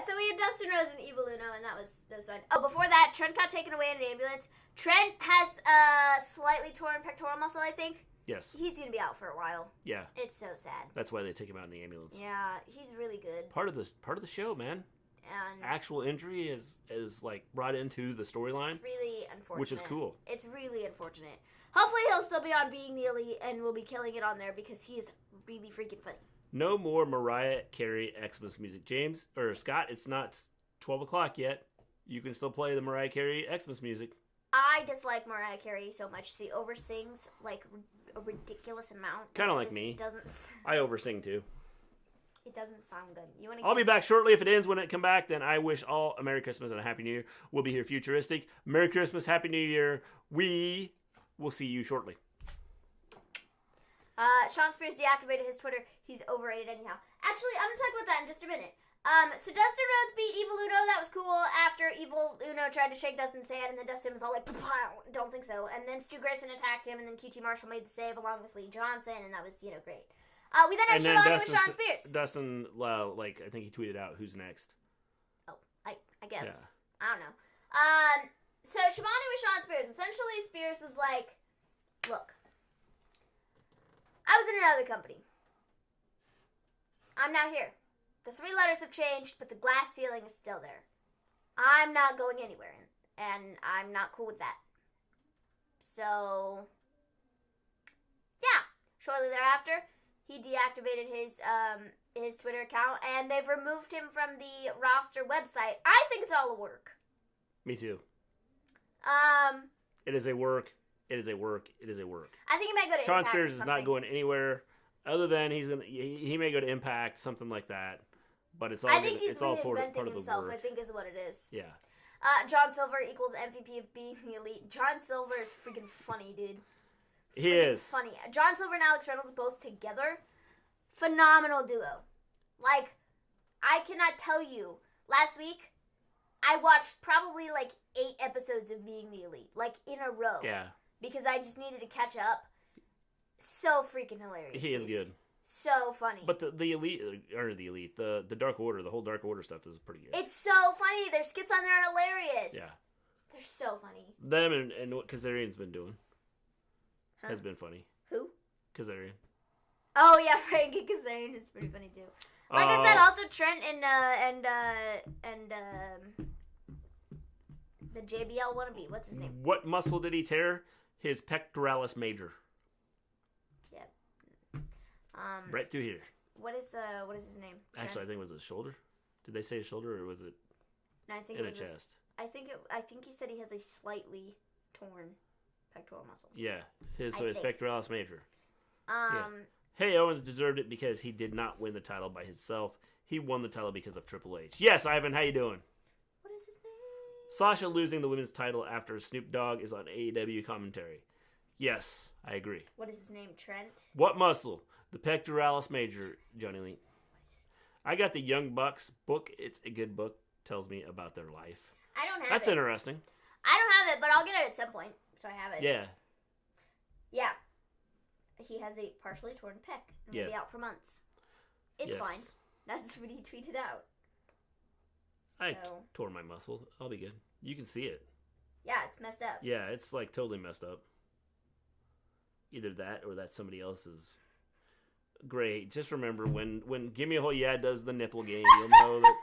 B: So we had Dustin Rhodes and Evil Uno, and that was fun. Oh, before that, Trent got taken away in an ambulance. Trent has a slightly torn pectoral muscle, I think.
A: Yes.
B: He's going to be out for a while.
A: Yeah.
B: It's so sad.
A: That's why they took him out in the ambulance.
B: Yeah, he's really good.
A: Part of the show, man.
B: And
A: actual injury is like brought into the storyline.
B: It's really unfortunate.
A: Which is cool.
B: It's really unfortunate. Hopefully he'll still be on Being the Elite and will be killing it on there because he is really freaking funny.
A: No more Mariah Carey Xmas music. James, or Scott, it's not 12 o'clock yet. You can still play the Mariah Carey Xmas music.
B: I dislike Mariah Carey so much. She oversins like a ridiculous amount.
A: Kind of like me. I oversing too.
B: It doesn't sound good.
A: I'll be back shortly. If it ends when it come back, then I wish all a Merry Christmas and a Happy New Year. We'll be here futuristic. Merry Christmas, Happy New Year. We will see you shortly.
B: Sean Spears deactivated his Twitter. He's overrated anyhow. Actually, I'm going to talk about that in just a minute. So Dustin Rhodes beat Evil Uno. That was cool after Evil Uno tried to shake Dustin's hand, and then Dustin was all like, don't think so. And then Stu Grayson attacked him, and then QT Marshall made the save along with Lee Johnson, and that was, great. We then had Shivani with Sean Spears.
A: Dustin, I think he tweeted out, who's next?
B: Oh, I guess.
A: Yeah.
B: I don't know. So Shivani with Sean Spears. Essentially, Spears was like, look, I was in another company. I'm now here. The 3 letters have changed, but the glass ceiling is still there. I'm not going anywhere, and I'm not cool with that. So, yeah. Shortly thereafter, he deactivated his Twitter account, and they've removed him from the roster website. I think it's all a work.
A: Me too. It is a work. It is a work. It is a work.
B: I think he might go to
A: Sean
B: Impact
A: Spears is not going anywhere other than he may go to Impact, something like that. But it's all part of the work.
B: I think is what it is.
A: Yeah.
B: John Silver equals MVP of Being the Elite. John Silver is freaking funny, dude.
A: He is.
B: Funny. John Silver and Alex Reynolds both together. Phenomenal duo. Like, I cannot tell you. Last week, I watched probably 8 episodes of Being the Elite. In a row.
A: Yeah.
B: Because I just needed to catch up. So freaking hilarious.
A: He is good.
B: So funny.
A: But the Elite, the Dark Order, the whole Dark Order stuff is pretty good.
B: It's so funny. Their skits on there are hilarious.
A: Yeah.
B: They're so funny.
A: Them and what Kazarian's been doing has been funny.
B: Who?
A: Kazarian.
B: Oh, yeah, Frankie Kazarian is pretty funny, too. Like I said, also Trent and the JBL wannabe. What's his name?
A: What muscle did he tear? His pectoralis major. Right through here.
B: What is his name?
A: Actually, I think it was his shoulder. Did they say his shoulder or was it in the chest?
B: I think he said he has a slightly torn pectoral muscle.
A: Yeah, his pectoralis major.
B: Yeah.
A: Hey, Owens deserved it because he did not win the title by himself. He won the title because of Triple H. Yes, Ivan, how you doing?
B: What is his name?
A: Sasha losing the women's title after Snoop Dogg is on AEW commentary. Yes, I agree.
B: What is his name? Trent?
A: What muscle? The pectoralis major, Johnny Lee. I got the Young Bucks book. It's a good book. Tells me about their life.
B: I don't have it.
A: That's interesting.
B: I don't have it, but I'll get it at some point. So I have it.
A: Yeah.
B: Yeah. He has a partially torn pec. And will be out for months. It's fine. That's what he tweeted out.
A: I tore my muscle. I'll be good. You can see it.
B: Yeah, it's messed up.
A: Yeah, it's like totally messed up. Either that or that's somebody else's. Great. Just remember when Gimme a Hole Yeah does the nipple game, you'll know that.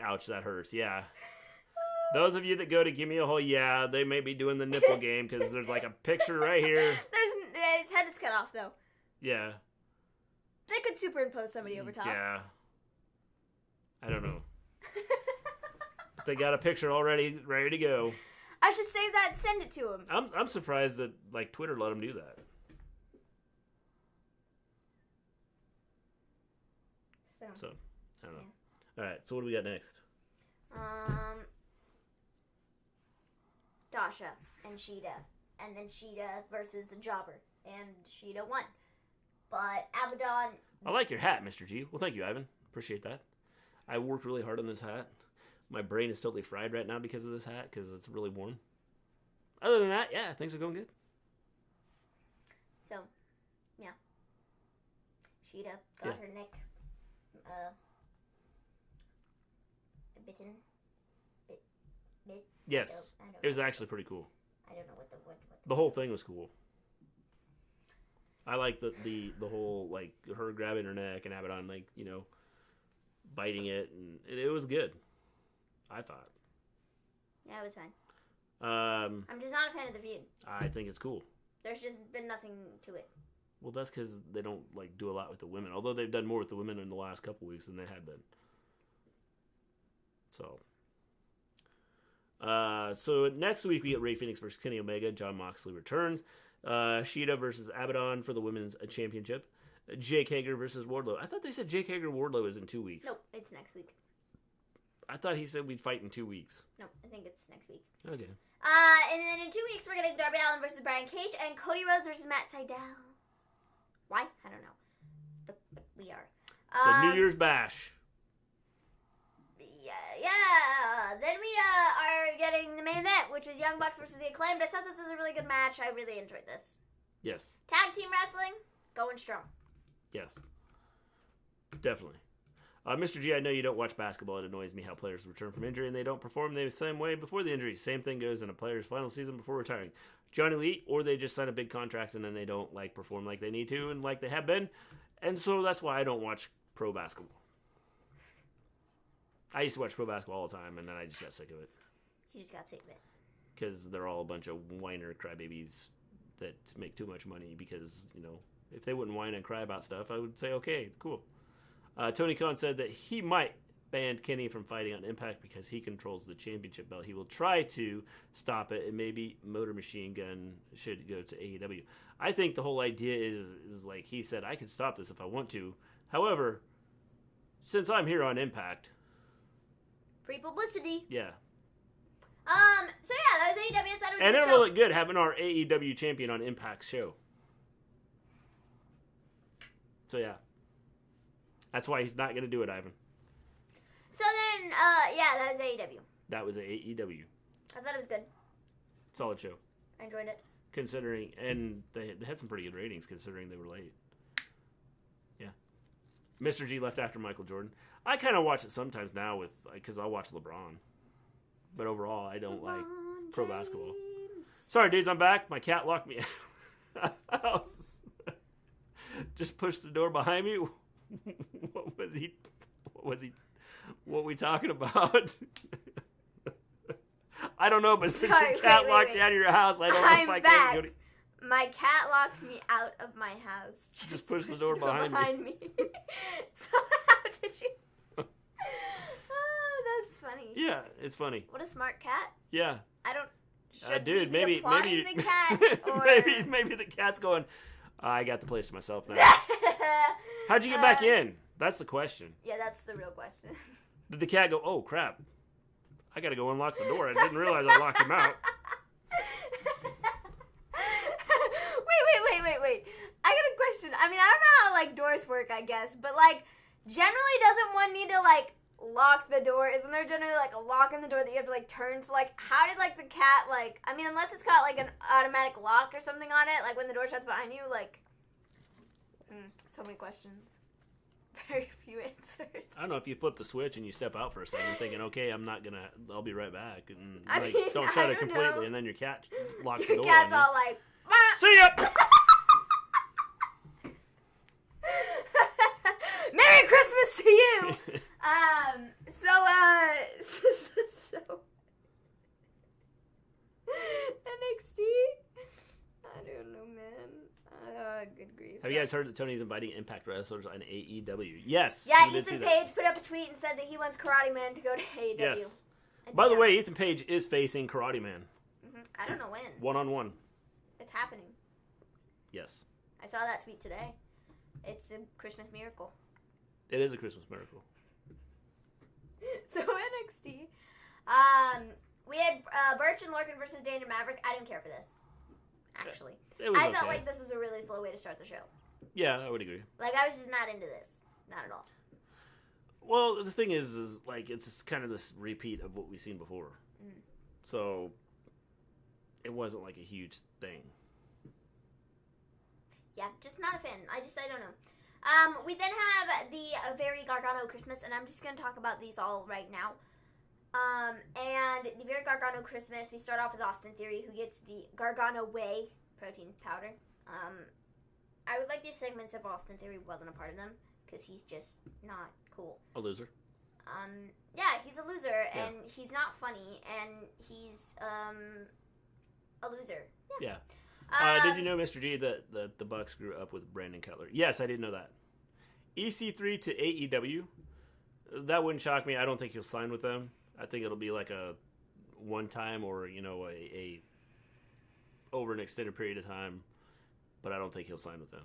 A: Ouch, that hurts. Yeah. Those of you that go to Gimme a Hole Yeah, they may be doing the nipple game because there's like a picture right here.
B: Its head is cut off though.
A: Yeah.
B: They could superimpose somebody over top.
A: Yeah. I don't know. They got a picture already ready to go.
B: I should save that and send it to him.
A: I'm surprised that like Twitter let him do that. So I don't know. Yeah. All right. So what do we got next?
B: Dasha and Sheeta, and then Sheeta versus a jobber, and Sheeta won. But Abaddon.
A: I like your hat, Mr. G. Well, thank you, Ivan. Appreciate that. I worked really hard on this hat. My brain is totally fried right now because of this hat, because it's really warm. Other than that, yeah, things are going good.
B: So, yeah. Sheeta got her neck bitten. Bit.
A: Yes.
B: I don't
A: It was actually pretty cool.
B: I don't know what
A: the whole thing was cool. I like the whole, like, her grabbing her neck and Abaddon, like, you know, biting it, and it was good. I thought.
B: Yeah, it was fine.
A: I'm
B: just not a fan of the feud.
A: I think it's cool.
B: There's just been nothing to it.
A: Well, that's because they don't like do a lot with the women. Although they've done more with the women in the last couple weeks than they had been. So next week we get Rey Fenix versus Kenny Omega. Jon Moxley returns. Sheeta versus Abaddon for the women's championship. Jake Hager versus Wardlow. I thought they said Jake Hager Wardlow is in 2 weeks.
B: Nope, it's next week.
A: I thought he said we'd fight in 2 weeks.
B: No, I think it's next week.
A: Okay.
B: And then in 2 weeks we're getting Darby Allin versus Brian Cage and Cody Rhodes versus Matt Sydal. Why? I don't know. But we are.
A: The New Year's Bash.
B: Yeah. Then we are getting the main event, which was Young Bucks versus The Acclaimed. I thought this was a really good match. I really enjoyed this.
A: Yes.
B: Tag team wrestling, going strong.
A: Yes. Definitely. Mr. G, I know you don't watch basketball. It annoys me how players return from injury and they don't perform the same way before the injury. Same thing goes in a player's final season before retiring. Johnny Lee, or they just sign a big contract and then they don't like perform like they need to and like they have been. And so that's why I don't watch pro basketball. I used to watch pro basketball all the time and then I just got sick of it.
B: You just got sick of it.
A: Because they're all a bunch of whiner crybabies that make too much money because, you know, if they wouldn't whine and cry about stuff, I would say, okay, cool. Tony Khan said that he might ban Kenny from fighting on Impact because he controls the championship belt. He will try to stop it, and maybe Motor Machine Gun should go to AEW. I think the whole idea is like he said, I could stop this if I want to. However, since I'm here on Impact...
B: Free publicity.
A: Yeah.
B: So yeah, that was AEW. So
A: and it really good having our AEW champion on Impact's show. So yeah. That's why he's not going to do it, Ivan.
B: So then, yeah, that was AEW.
A: That was AEW.
B: I thought it was good.
A: Solid show.
B: I enjoyed it.
A: Considering, and they had some pretty good ratings considering they were late. Yeah. Mr. G left after Michael Jordan. I kind of watch it sometimes now because I'll watch LeBron. But overall, I don't like pro basketball. Sorry, dudes, I'm back. My cat locked me out. Just pushed the door behind me. What was he? What we talking about? I don't know, but since your cat locked you out of your house, I don't know if I can go to...
B: My cat locked me out of my house.
A: Just pushed the door behind me.
B: So how did you... Oh, that's funny.
A: Yeah, it's funny.
B: What a smart cat.
A: Yeah.
B: I don't...
A: Dude, maybe
B: the cat, or...
A: maybe the cat's going, I got the place to myself now. How'd you get back in? That's the question.
B: Yeah, that's the real question.
A: Did the cat go, oh, crap, I got to go unlock the door. I didn't realize I locked him out.
B: Wait. I got a question. I mean, I don't know how, like, doors work, I guess. But, like, generally doesn't one need to, like, lock the door? Isn't there generally, like, a lock in the door that you have to, like, turn? So, like, how did, like, the cat, like... I mean, unless it's got, like, an automatic lock or something on it, like, when the door shuts behind you, like... so many questions. very few answers.
A: I don't know if you flip the switch and you step out for a second thinking, okay, I'll be right back. And don't shut it completely, know. And then your cat locks the door.
B: Your cat's all like,
A: see ya!
B: Merry Christmas to you! So NXT? I don't know, man. Good grief.
A: Have you guys heard that Tony's inviting Impact wrestlers on AEW? Yes.
B: Yeah, Ethan Page put up a tweet and said that he wants Karate Man to go to AEW.
A: Yes. By the way, Ethan Page is facing Karate Man.
B: Mm-hmm. I don't know when.
A: 1-on-1. It's
B: happening.
A: Yes.
B: I saw that tweet today. It's a Christmas miracle.
A: It is a Christmas miracle.
B: So NXT, we had Birch and Lorcan versus Dane and Maverick. I didn't care for this, actually. I felt like this was a really slow way to start the show.
A: Yeah, I would agree.
B: Like, I was just not into this. Not at all.
A: Well, the thing is like, it's kind of this repeat of what we've seen before. Mm. So, it wasn't like a huge thing.
B: Yeah, just not a fan. I don't know. We then have the Very Gargano Christmas, and I'm just going to talk about these all right now. And the Very Gargano Christmas, we start off with Austin Theory, who gets the Gargano Whey protein powder. I would like these segments if Austin Theory wasn't a part of them, because he's just not cool.
A: A loser.
B: Yeah, he's a loser, and he's not funny, and he's a loser.
A: Yeah. Did you know, Mr. G, that the Bucks grew up with Brandon Cutler? Yes, I didn't know that. EC3 to AEW. That wouldn't shock me. I don't think he'll sign with them. I think it'll be like a one-time or, a over an extended period of time. But I don't think he'll sign with them.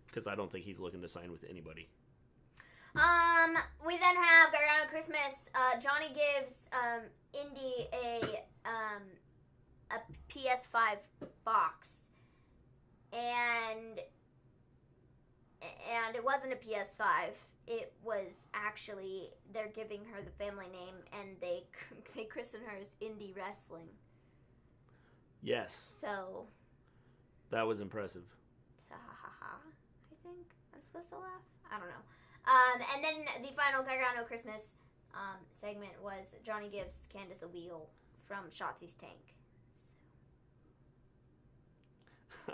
A: Because I don't think he's looking to sign with anybody.
B: We then have Gargano Christmas. Johnny gives Indy a PS5 box, and it wasn't a PS5. It was actually, they're giving her the family name, and they christen her as Indie Wrestling.
A: Yes.
B: So.
A: That was impressive.
B: I think I'm supposed to laugh. I don't know. And then the final Gargano Christmas segment was Johnny gives Candace a wheel from Shotzi's tank.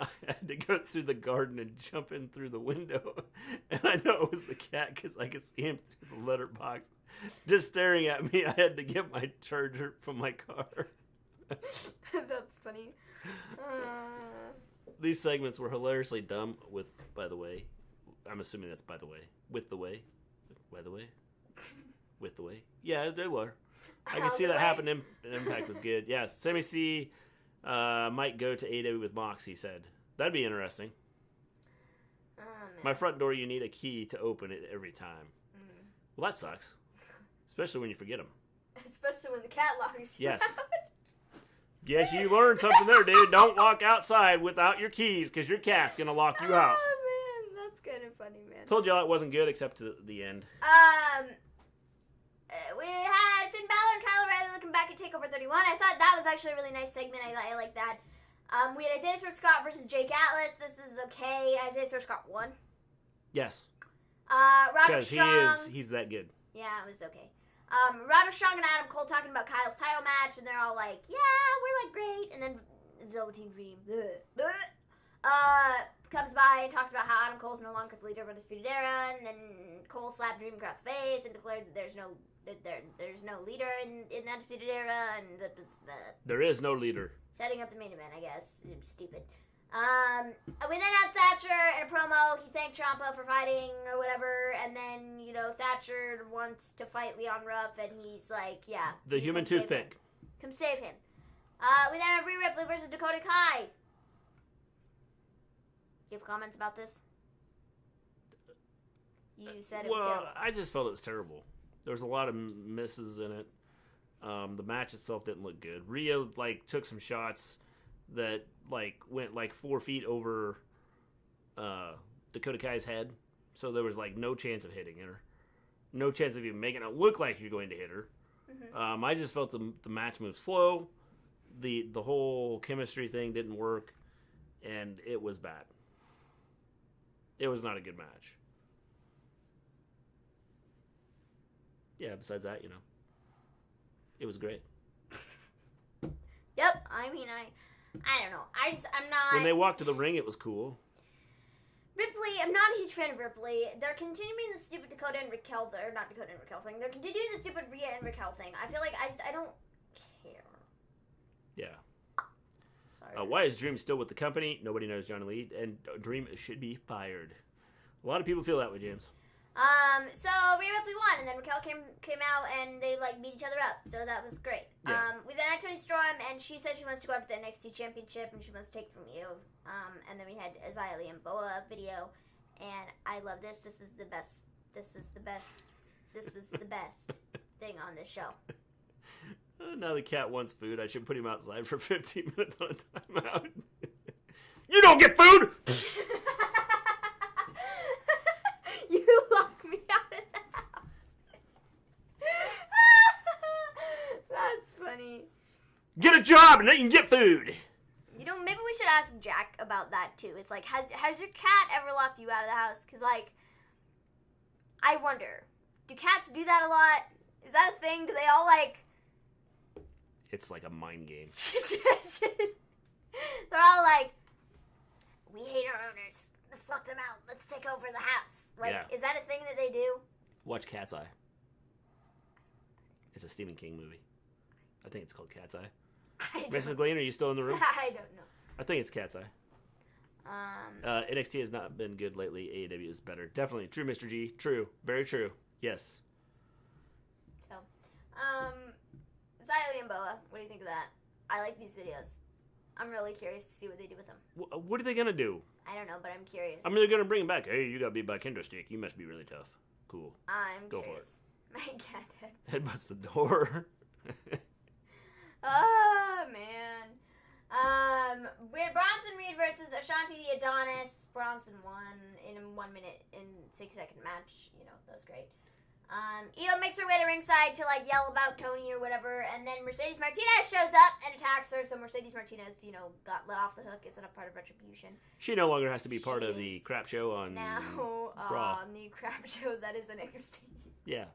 A: I had to go through the garden and jump in through the window. And I know it was the cat because I could see him through the letterbox. Just staring at me. I had to get my charger from my car.
B: That's funny.
A: These segments were hilariously dumb with, by the way. I'm assuming that's by the way. With the way. By the way. With the way. Yeah, they were. I can see that happen. Impact was good. Yes. Sami C might go to AEW with Mox, he said. That'd be interesting. My front door, you need a key to open it every time. Mm. Well, that sucks. Especially when you forget them.
B: Especially when the cat locks you
A: Yes.
B: out.
A: Yes, you learned something there, dude. Don't walk outside without your keys, because your cat's going to lock you out.
B: Oh, man. That's kind of funny, man.
A: Told y'all it wasn't good, except to the end.
B: We had Finn Balor and Kyle O'Reilly looking back at TakeOver 31. I thought that was actually a really nice segment. I like that. We had Isaiah Swerve Scott versus Jake Atlas. This was okay. Isaiah Swerve Scott won.
A: Yes.
B: Roderick Strong.
A: He's that good.
B: Yeah, it was okay. Roderick Strong and Adam Cole talking about Kyle's title match, and they're all like, yeah, we're like great. And then Velveteen Dream comes by and talks about how Adam Cole's no longer the leader of Undisputed Era, and then Cole slapped Dream across the face and declared that there's no leader in the Undisputed Era, and
A: there is no leader.
B: Setting up the main event, I guess. It was stupid. We then had Thatcher in a promo. He thanked Ciampa for fighting or whatever, and then, Thatcher wants to fight Leon Ruff, and he's like, yeah.
A: The human toothpick.
B: Come save him. We then have Rhea Ripley versus Dakota Kai. Do you have comments about this? You said it was terrible.
A: Well, I just felt it was terrible. There was a lot of misses in it. The match itself didn't look good. Rhea, took some shots that, went, 4 feet over Dakota Kai's head. So there was, no chance of hitting her. No chance of even making it look like you're going to hit her. Mm-hmm. I just felt the match moved slow. The whole chemistry thing didn't work. And it was bad. It was not a good match. Yeah, besides that, it was great.
B: Yep. I mean, I don't know. I'm not.
A: When they walked to the ring, it was cool.
B: Ripley, I'm not a huge fan of Ripley. They're continuing the stupid Dakota and Raquel, or not Dakota and Raquel thing. They're continuing the stupid Rhea and Raquel thing. I feel like I don't care.
A: Yeah.
B: Sorry.
A: Why is Dream still with the company? Nobody knows, Johnny Lee, and Dream should be fired. A lot of people feel that way, James.
B: So Rhea Ripley won, and then Raquel came out, and they beat each other up. So that was great.
A: Yeah.
B: We then had Toni Storm, and she said she wants to go up to the NXT Championship, and she wants to take it from you. And then we had a Xia Li and Boa video, and I love this. This was the best. This was the best. This was the best thing on this show.
A: Now the cat wants food. I should put him outside for 15 minutes on a timeout. You don't get food!
B: You lock me out of the house. That's funny.
A: Get a job and then you can get food.
B: Maybe we should ask Jack about that too. It's like, has your cat ever locked you out of the house? Because, I wonder, do cats do that a lot? Is that a thing? Do they all,
A: It's like a mind game.
B: They're all like, we hate our owners. Let's lock them out. Let's take over the house. Is that a thing that they do?
A: Watch Cat's Eye. It's a Stephen King movie. I think it's called Cat's Eye. Mister Gleen, are you still in the room?
B: I don't know.
A: I think it's Cat's Eye. NXT has not been good lately. AEW is better. Definitely. True, Mr. G. True. Very true. Yes.
B: So, Xia Li and Boa, what do you think of that? I like these videos. I'm really curious to see what they do with them.
A: What are they going to do?
B: I don't know, but I'm curious.
A: I mean, they're going to bring him back. Hey, you got beat by Kendra Stick. You must be really tough. Cool.
B: I'm
A: Go
B: curious.
A: for it.
B: My cat
A: Headbutts the door.
B: Oh, man. We had Bronson Reed versus Ashanti the Adonis. Bronson won in a 1 minute and 6-second match. That was great. Io makes her way to ringside to yell about Tony or whatever, and then Mercedes Martinez shows up and attacks her. So Mercedes Martinez, got let off the hook. It's not a part of Retribution.
A: She no longer has to be part of the crap show on
B: now
A: Raw.
B: On the crap show that is NXT.
A: Yeah.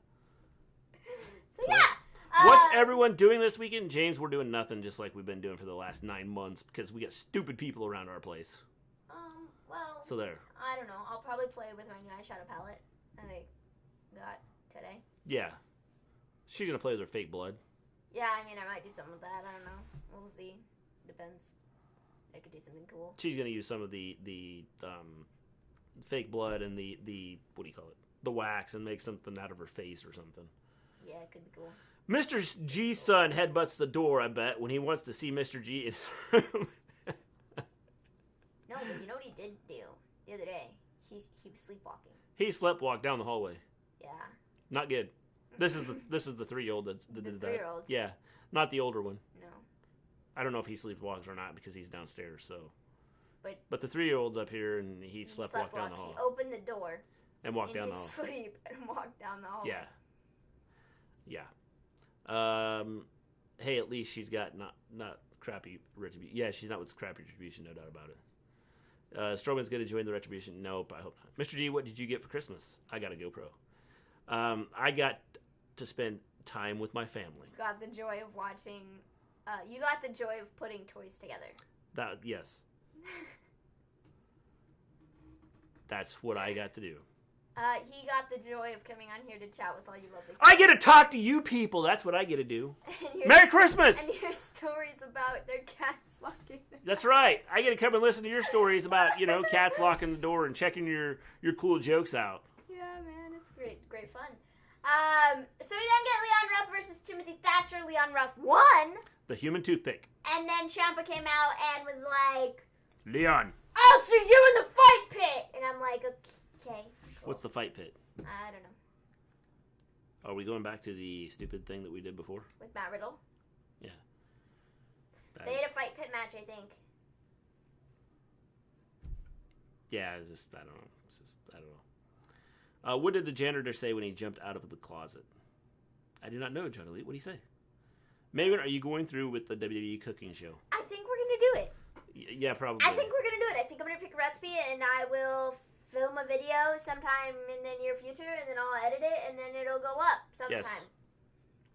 B: So yeah.
A: What's everyone doing this weekend? James, we're doing nothing, just like we've been doing for the last 9 months, because we got stupid people around our place.
B: Well.
A: So there.
B: I don't know. I'll probably play with my new eyeshadow palette that I got today.
A: Yeah. She's gonna play with her fake blood.
B: Yeah, I mean, I might do something with that. I don't know. We'll see. Depends. I could do something cool.
A: She's gonna use some of the fake blood and the what do you call it? The wax, and make something out of her face or something.
B: Yeah, it could be cool.
A: Mr. G's son headbutts the door, I bet, when he wants to see Mr. G in his room.
B: No, but you know what he did do the other day? He was sleepwalking.
A: He sleptwalked down the hallway.
B: Yeah.
A: Not good. This is the 3-year-old that did that.
B: 3-year-old?
A: Yeah, not the older one.
B: No.
A: I don't know if he sleepwalks or not because he's downstairs. So.
B: But
A: the 3-year-old's up here and he sleptwalked down the hall.
B: He opened the door.
A: And walked down the hall.
B: Sleep and walked down the hall.
A: Yeah. Yeah. Hey, at least she's got not crappy Retribution. Yeah, she's not with crappy Retribution, no doubt about it. Strowman's going to join the Retribution. Nope, I hope not. Mr. G, what did you get for Christmas? I got a GoPro. I got to spend time with my family.
B: You got the joy of watching. You got the joy of putting toys together.
A: Yes. That's what I got to do.
B: He got the joy of coming on here to chat with all you lovely people.
A: I get to talk to you people. That's what I get to do. Merry Christmas!
B: And your stories about their cats locking the door.
A: That's right. I get to come and listen to your stories about, cats locking the door and checking your cool jokes out.
B: Yeah, man. It's great fun. So we then get Leon Ruff versus Timothy Thatcher. Leon Ruff won.
A: The human toothpick.
B: And then Ciampa came out and was like,
A: Leon.
B: I'll see you in the fight pit. And I'm like, okay.
A: What's the fight pit?
B: I don't know.
A: Are we going back to the stupid thing that we did before?
B: With Matt Riddle?
A: Yeah.
B: They had a fight pit match, I think.
A: Yeah, I don't know. What did the janitor say when he jumped out of the closet? I do not know, John Elite. What did he say? Megan, are you going through with the WWE cooking show?
B: I think we're going to do it.
A: Yeah, probably.
B: I think we're going to do it. I think I'm going to pick a recipe and I will film a video sometime in the near future, and then I'll edit it, and then it'll go up sometime.
A: Yes.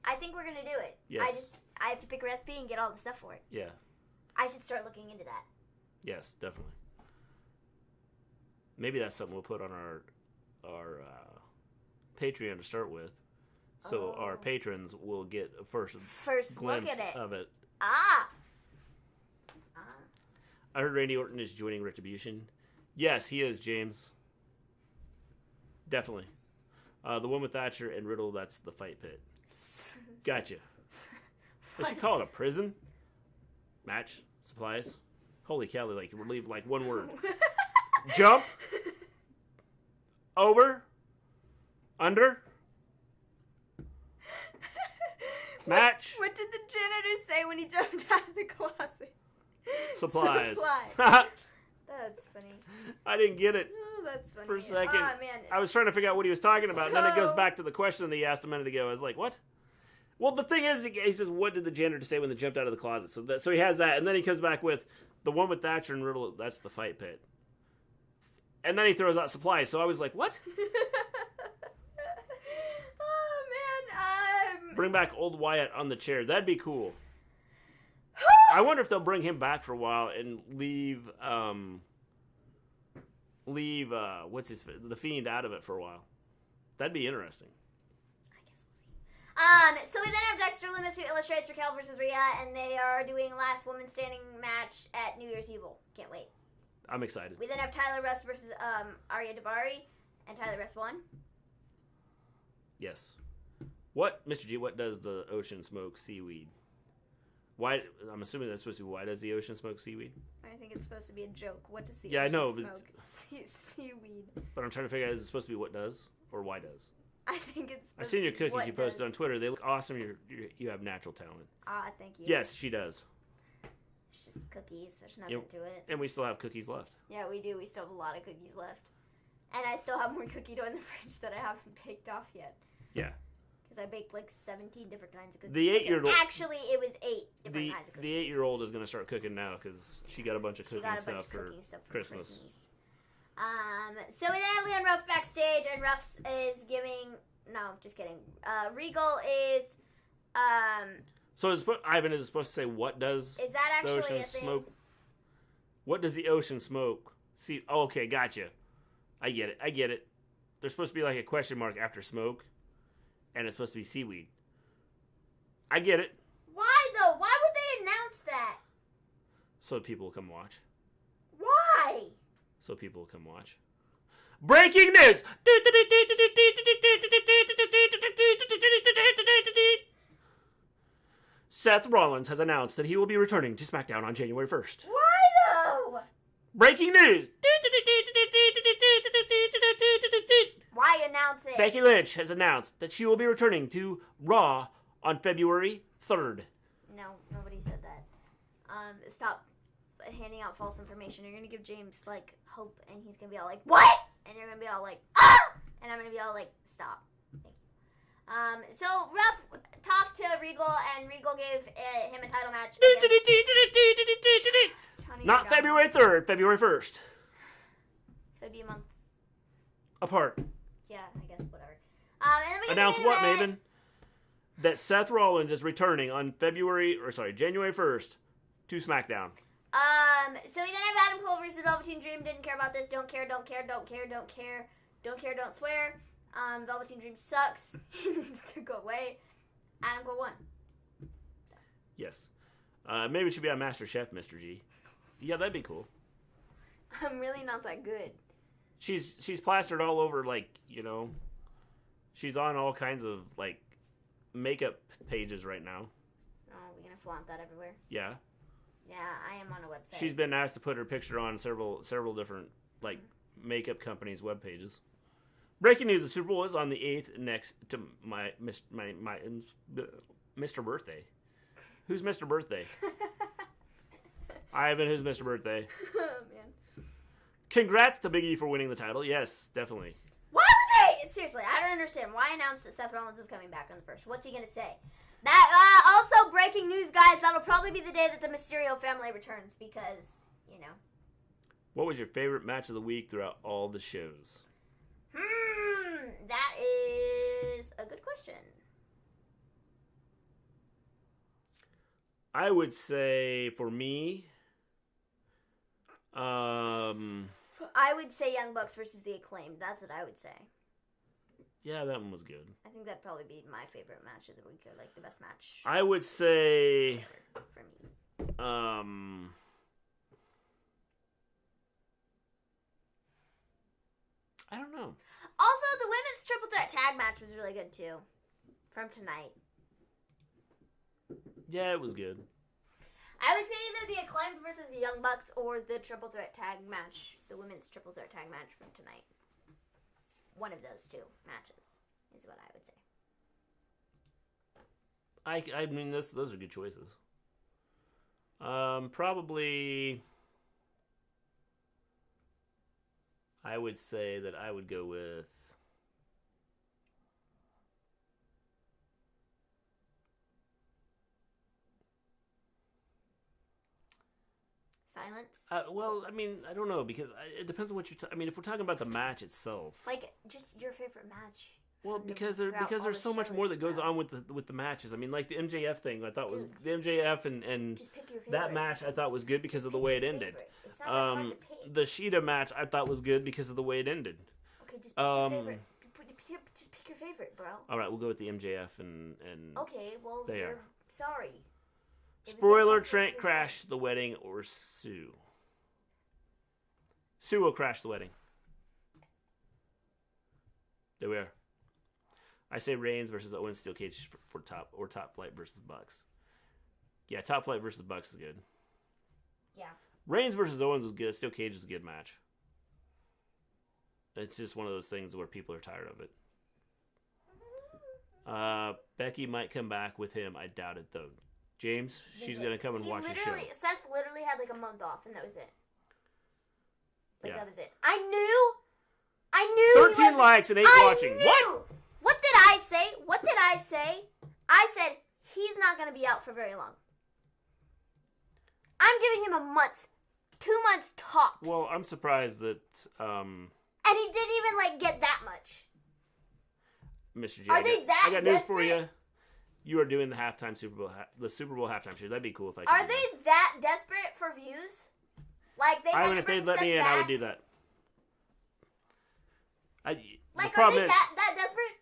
B: I think we're gonna do it.
A: Yes.
B: I have to pick a recipe and get all the stuff for it.
A: Yeah.
B: I should start looking into that.
A: Yes, definitely. Maybe that's something we'll put on our Patreon to start with, so our patrons will get a first glimpse
B: look at it.
A: of it.
B: Ah.
A: I heard Randy Orton is joining Retribution. Yes, he is, James. Definitely. The one with Thatcher and Riddle, that's the fight pit. Gotcha. They should call it a prison. Match. Supplies. Holy cow, they relieve one word. Jump. Over. Under. Match.
B: What did the janitor say when he jumped out of the closet?
A: Supplies.
B: That's funny.
A: I didn't get it.
B: Oh, that's funny.
A: For a second.
B: Oh, man.
A: I was trying to figure out what he was talking about, and then it goes back to the question that he asked a minute ago. I was like, what? Well, the thing is, he says, what did the janitor say when they jumped out of the closet? So he has that, and then he comes back with the one with Thatcher and Riddle, that's the fight pit. And then he throws out supplies, so I was like, what?
B: Oh, man.
A: Bring back old Wyatt on the chair. That'd be cool. I wonder if they'll bring him back for a while and leave the Fiend out of it for a while. That'd be interesting.
B: I guess we'll see. So we then have Dexter Lumis, who illustrates for Cal versus Rhea, and they are doing last woman standing match at New Year's Evil. Can't wait.
A: I'm excited.
B: We then have Tyler Rust versus Arya Dabari, and Tyler Rust won.
A: Yes. What, Mr. G, what does the ocean smoke seaweed? Why? I'm assuming that's supposed to be, why does the ocean smoke seaweed?
B: I think it's supposed to be a joke. What does the
A: ocean
B: ocean
A: know,
B: smoke? Seaweed.
A: But I'm trying to figure out, is it supposed to be what does or why does?
B: I think it's
A: I've seen your cookies you posted on Twitter. They look awesome. You have natural talent.
B: Ah, thank you.
A: Yes, she does.
B: It's just cookies. There's nothing to it.
A: And we still have cookies left.
B: Yeah, we do. We still have a lot of cookies left. And I still have more cookie dough in the fridge that I haven't baked off yet.
A: Yeah.
B: Because I baked 17 different kinds of cookies.
A: The 8-year-old.
B: Actually, it was 8 different kinds of cookies.
A: The 8-year-old is going to start cooking now because she got a bunch of cooking stuff for Christmas.
B: So we then have Leon Ruff backstage, and Ruff is giving. No, just kidding. Regal is.
A: So Ivan is supposed to say, what does
B: is that actually
A: the ocean
B: a thing?
A: smoke? What does the ocean smoke? See, oh, okay, gotcha. I get it. There's supposed to be a question mark after smoke, and it's supposed to be seaweed. I get it.
B: Why though? Why would they announce that?
A: So people will come watch.
B: Why?
A: So people will come watch. Breaking news! Seth Rollins has announced that he will be returning to Smackdown on January 1st.
B: Why though?
A: Breaking news!
B: Why announce it?
A: Becky Lynch has announced that she will be returning to Raw on February 3rd.
B: No, nobody said that. Stop handing out false information. You're gonna give James hope, and he's gonna be all like, "What?" And you're gonna be all like, "Ah!" And I'm gonna be all like, "Stop." Thank you. So Ruff talked to Regal, and Regal gave him a title match.
A: Not February 3rd, February 1st.
B: So it'd be a month
A: apart.
B: Yeah, I guess whatever. And then we
A: announce what, Maven? That Seth Rollins is returning on January 1st to SmackDown.
B: So we then have Adam Cole versus Velveteen Dream. Didn't care about this. Don't care. Don't swear. Velveteen Dream sucks. He needs to go away. Adam Cole won.
A: Yes. Maybe it should be on Master Chef, Mr. G. Yeah, that'd be cool.
B: I'm really not that good.
A: She's plastered all over, she's on all kinds of, makeup pages right now.
B: Oh, we're going to flaunt that everywhere?
A: Yeah.
B: Yeah, I am on a website.
A: She's been asked to put her picture on several different, makeup companies' web pages. Breaking news, the Super Bowl is on the 8th next to my Mr. Birthday. Who's Mr. Birthday? Ivan, who's Mr. Birthday?
B: Oh, man.
A: Congrats to Biggie for winning the title. Yes, definitely.
B: Why would they? Seriously, I don't understand. Why announce that Seth Rollins is coming back on the 1st? What's he going to say? That also, breaking news, guys, that'll probably be the day that the Mysterio family returns because,
A: What was your favorite match of the week throughout all the shows?
B: That is a good question.
A: I would say, for me,
B: I would say Young Bucks versus The Acclaimed. That's what I would say.
A: Yeah, that one was good.
B: I think that'd probably be my favorite match of the week, or like the best match.
A: I would say,
B: for me.
A: I don't know.
B: Also, the women's triple threat tag match was really good too, from tonight.
A: Yeah, it was good.
B: I would say either The Acclaimed versus the Young Bucks or the triple threat tag match, the women's triple threat tag match from tonight. One of those two matches is what I would say.
A: I mean, those are good choices. Probably, I would say that I would go with
B: Silence?
A: well, I mean, I don't know, because it depends on what you're I mean, if we're talking about the match itself.
B: Like, just your favorite match.
A: Well, because there's so much more that goes on with the matches. I mean, like the MJF thing, I thought was the MJF and
B: just pick your favorite.
A: That match I thought was good because of the way it ended.
B: It's not that hard to pick.
A: The Sheeta match I thought was good because of the way it ended.
B: Okay, just pick your favorite. Just pick your favorite, bro.
A: All right, we'll go with the MJF and
B: Okay, well,
A: there.
B: Sorry.
A: Spoiler: Trent crashed the wedding or Sue. Sue will crash the wedding. There we are. I say Reigns versus Owens Steel Cage for top, or Top Flight versus Bucks. Yeah, Top Flight versus Bucks is good.
B: Yeah.
A: Reigns versus Owens was good. Steel Cage was a good match. It's just one of those things where people are tired of it. Becky might come back with him. I doubt it, though. James, she's going to come and watch the show.
B: Seth literally had like a month off, and that was it. Like,
A: yeah.
B: that was it. I knew
A: 13 likes and 8 watching. What?
B: What did I say? I said, he's not going to be out for very long. I'm giving him a month. 2 months tops.
A: Well, I'm surprised that...
B: And he didn't even, like, get that much.
A: Mr. J,
B: Are they that
A: I got news
B: desperate?
A: for you. You are doing the halftime Super Bowl, the Super Bowl halftime show. That'd be cool if I could.
B: Are they that desperate for views? Like, they
A: I mean, if they'd let me in, I would do that.
B: Like, are they that desperate?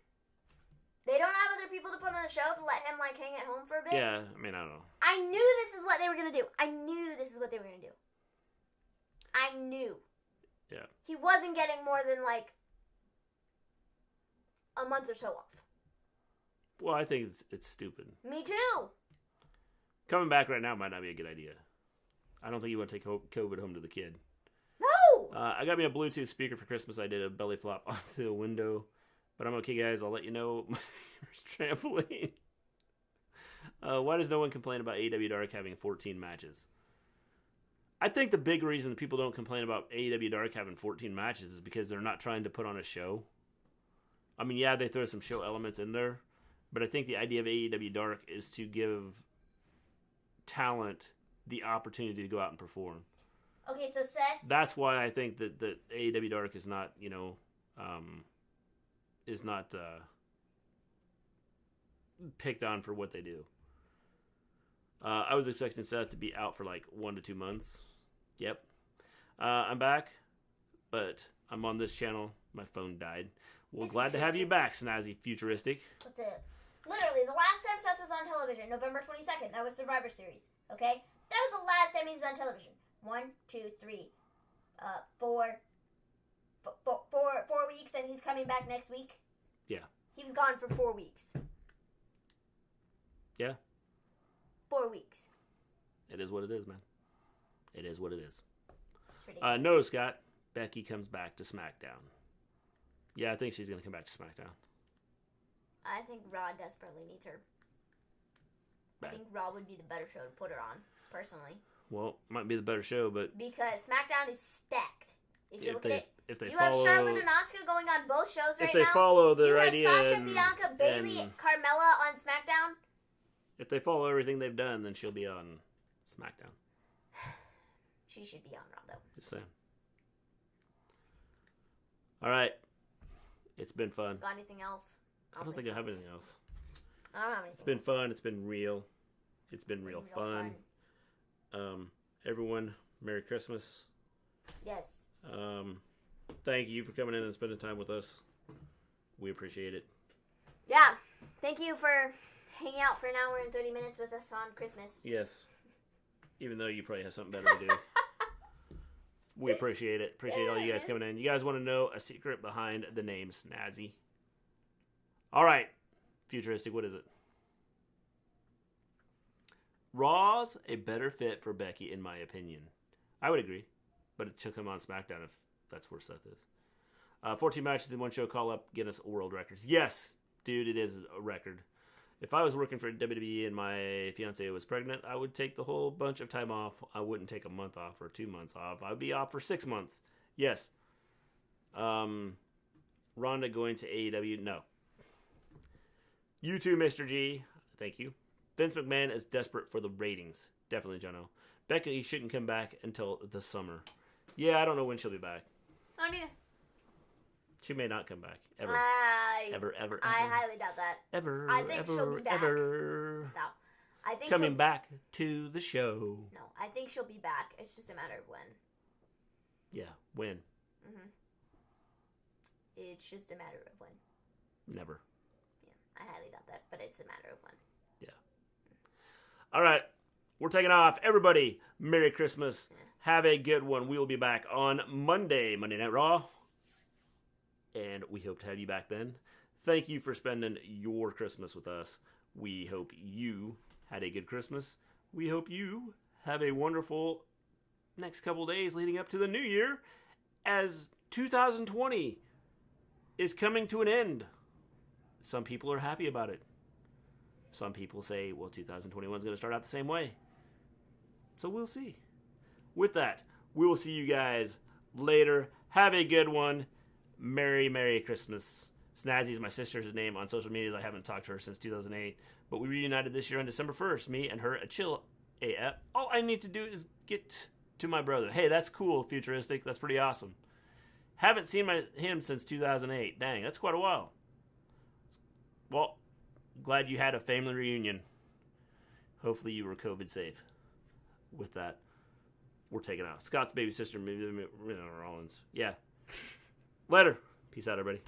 B: They don't have other people to put on the show to let him, like, hang at home for a bit?
A: Yeah, I mean, I don't know.
B: I knew this is what they were going to do. I knew.
A: Yeah.
B: He wasn't getting more than, like, a month or so off.
A: Well, I think it's stupid.
B: Me too.
A: Coming back right now might not be a good idea. I don't think you want to take COVID home to the kid.
B: No!
A: I got me a Bluetooth speaker for Christmas. I did a belly flop onto a window. But I'm okay, guys. I'll let you know my neighbor's trampoline. Why does no one complain about AEW Dark having 14 matches? I think the big reason that people don't complain about AEW Dark having 14 matches is because they're not trying to put on a show. I mean, yeah, they throw some show elements in there. But I think the idea of AEW Dark is to give talent the opportunity to go out and perform.
B: Okay, so Seth...
A: That's why I think that AEW Dark is not, picked on for what they do. I was expecting Seth to be out for like 1 to 2 months. Yep. I'm back, but I'm on this channel. My phone died. Well, glad to have you back, Snazzy Futuristic.
B: That's it. Literally, the last time Seth was on television, November 22nd, that was Survivor Series, okay? That was the last time he was on television. 1, 2, 3, 4 weeks, and he's coming back next week?
A: Yeah. He
B: was gone for 4 weeks.
A: Yeah.
B: 4 weeks.
A: It is what it is, man. It is what it is.
B: It's
A: no, Scott. Becky comes back to SmackDown. Yeah, I think she's going to come back to SmackDown.
B: I think Raw desperately needs her. I think Raw would be the better show to put her on, personally.
A: Well, might be the better show, but...
B: Because SmackDown is stacked. If you look at it, you
A: follow,
B: have Charlotte and Asuka going on both shows right now.
A: If they follow their idea...
B: Sasha, Bianca, Bayley, Carmella on SmackDown.
A: If they follow everything they've done, then she'll be on SmackDown.
B: She should be on Raw, though.
A: Just saying. All right. It's been fun.
B: Got anything else?
A: I don't think I have anything else.
B: I don't have anything.
A: It's been fun. It's been real. It's been real fun. Everyone, Merry Christmas.
B: Yes.
A: Thank you for coming in and spending time with us. We appreciate it.
B: Yeah. Thank you for hanging out for an hour and 30 minutes with us on Christmas.
A: Yes. Even though you probably have something better to do. We appreciate it. Appreciate all you guys coming in. You guys want to know a secret behind the name Snazzy? All right. Futuristic, what is it? Raw's a better fit for Becky, in my opinion. I would agree. But it took him on SmackDown if that's where Seth is. 14 matches in one show call-up, Guinness World Records. Yes, dude, it is a record. If I was working for WWE and my fiancée was pregnant, I would take the whole bunch of time off. I wouldn't take a month off or 2 months off. I would be off for 6 months. Yes. Ronda going to AEW? No. You too, Mr. G. Thank you. Vince McMahon is desperate for the ratings. Definitely, Jono. Becky shouldn't come back until the summer. Yeah, I don't know when she'll be back.
B: I do.
A: She may not come back. Ever. Ever.
B: I highly doubt that. I think she'll be back.
A: Ever.
B: So, I think
A: coming back to the show.
B: No, I think she'll be back. It's just a matter of when.
A: Yeah, when?
B: Mm-hmm. It's just a matter of when.
A: Never.
B: Yeah, I highly doubt that, but it's a matter of when.
A: Yeah. All right. We're taking off. Everybody, Merry Christmas. Yeah. Have a good one. We will be back on Monday Night Raw. And we hope to have you back then. Thank you for spending your Christmas with us. We hope you had a good Christmas. We hope you have a wonderful next couple days leading up to the new year, as 2020 is coming to an end. Some people are happy about it. Some people say, well, 2021 is going to start out the same way. So we'll see. With that, we will see you guys later. Have a good one. Merry Christmas. Snazzy is my sister's name on social media. I haven't talked to her since 2008. But we reunited this year on December 1st. Me and her, a chill AF. All I need to do is get to my brother. Hey, that's cool, Futuristic. That's pretty awesome. Haven't seen him since 2008. Dang, that's quite a while. Well, glad you had a family reunion. Hopefully you were COVID safe. With that, we're taking out. Scott's baby sister, maybe Rollins. Yeah. Later. Peace out, everybody.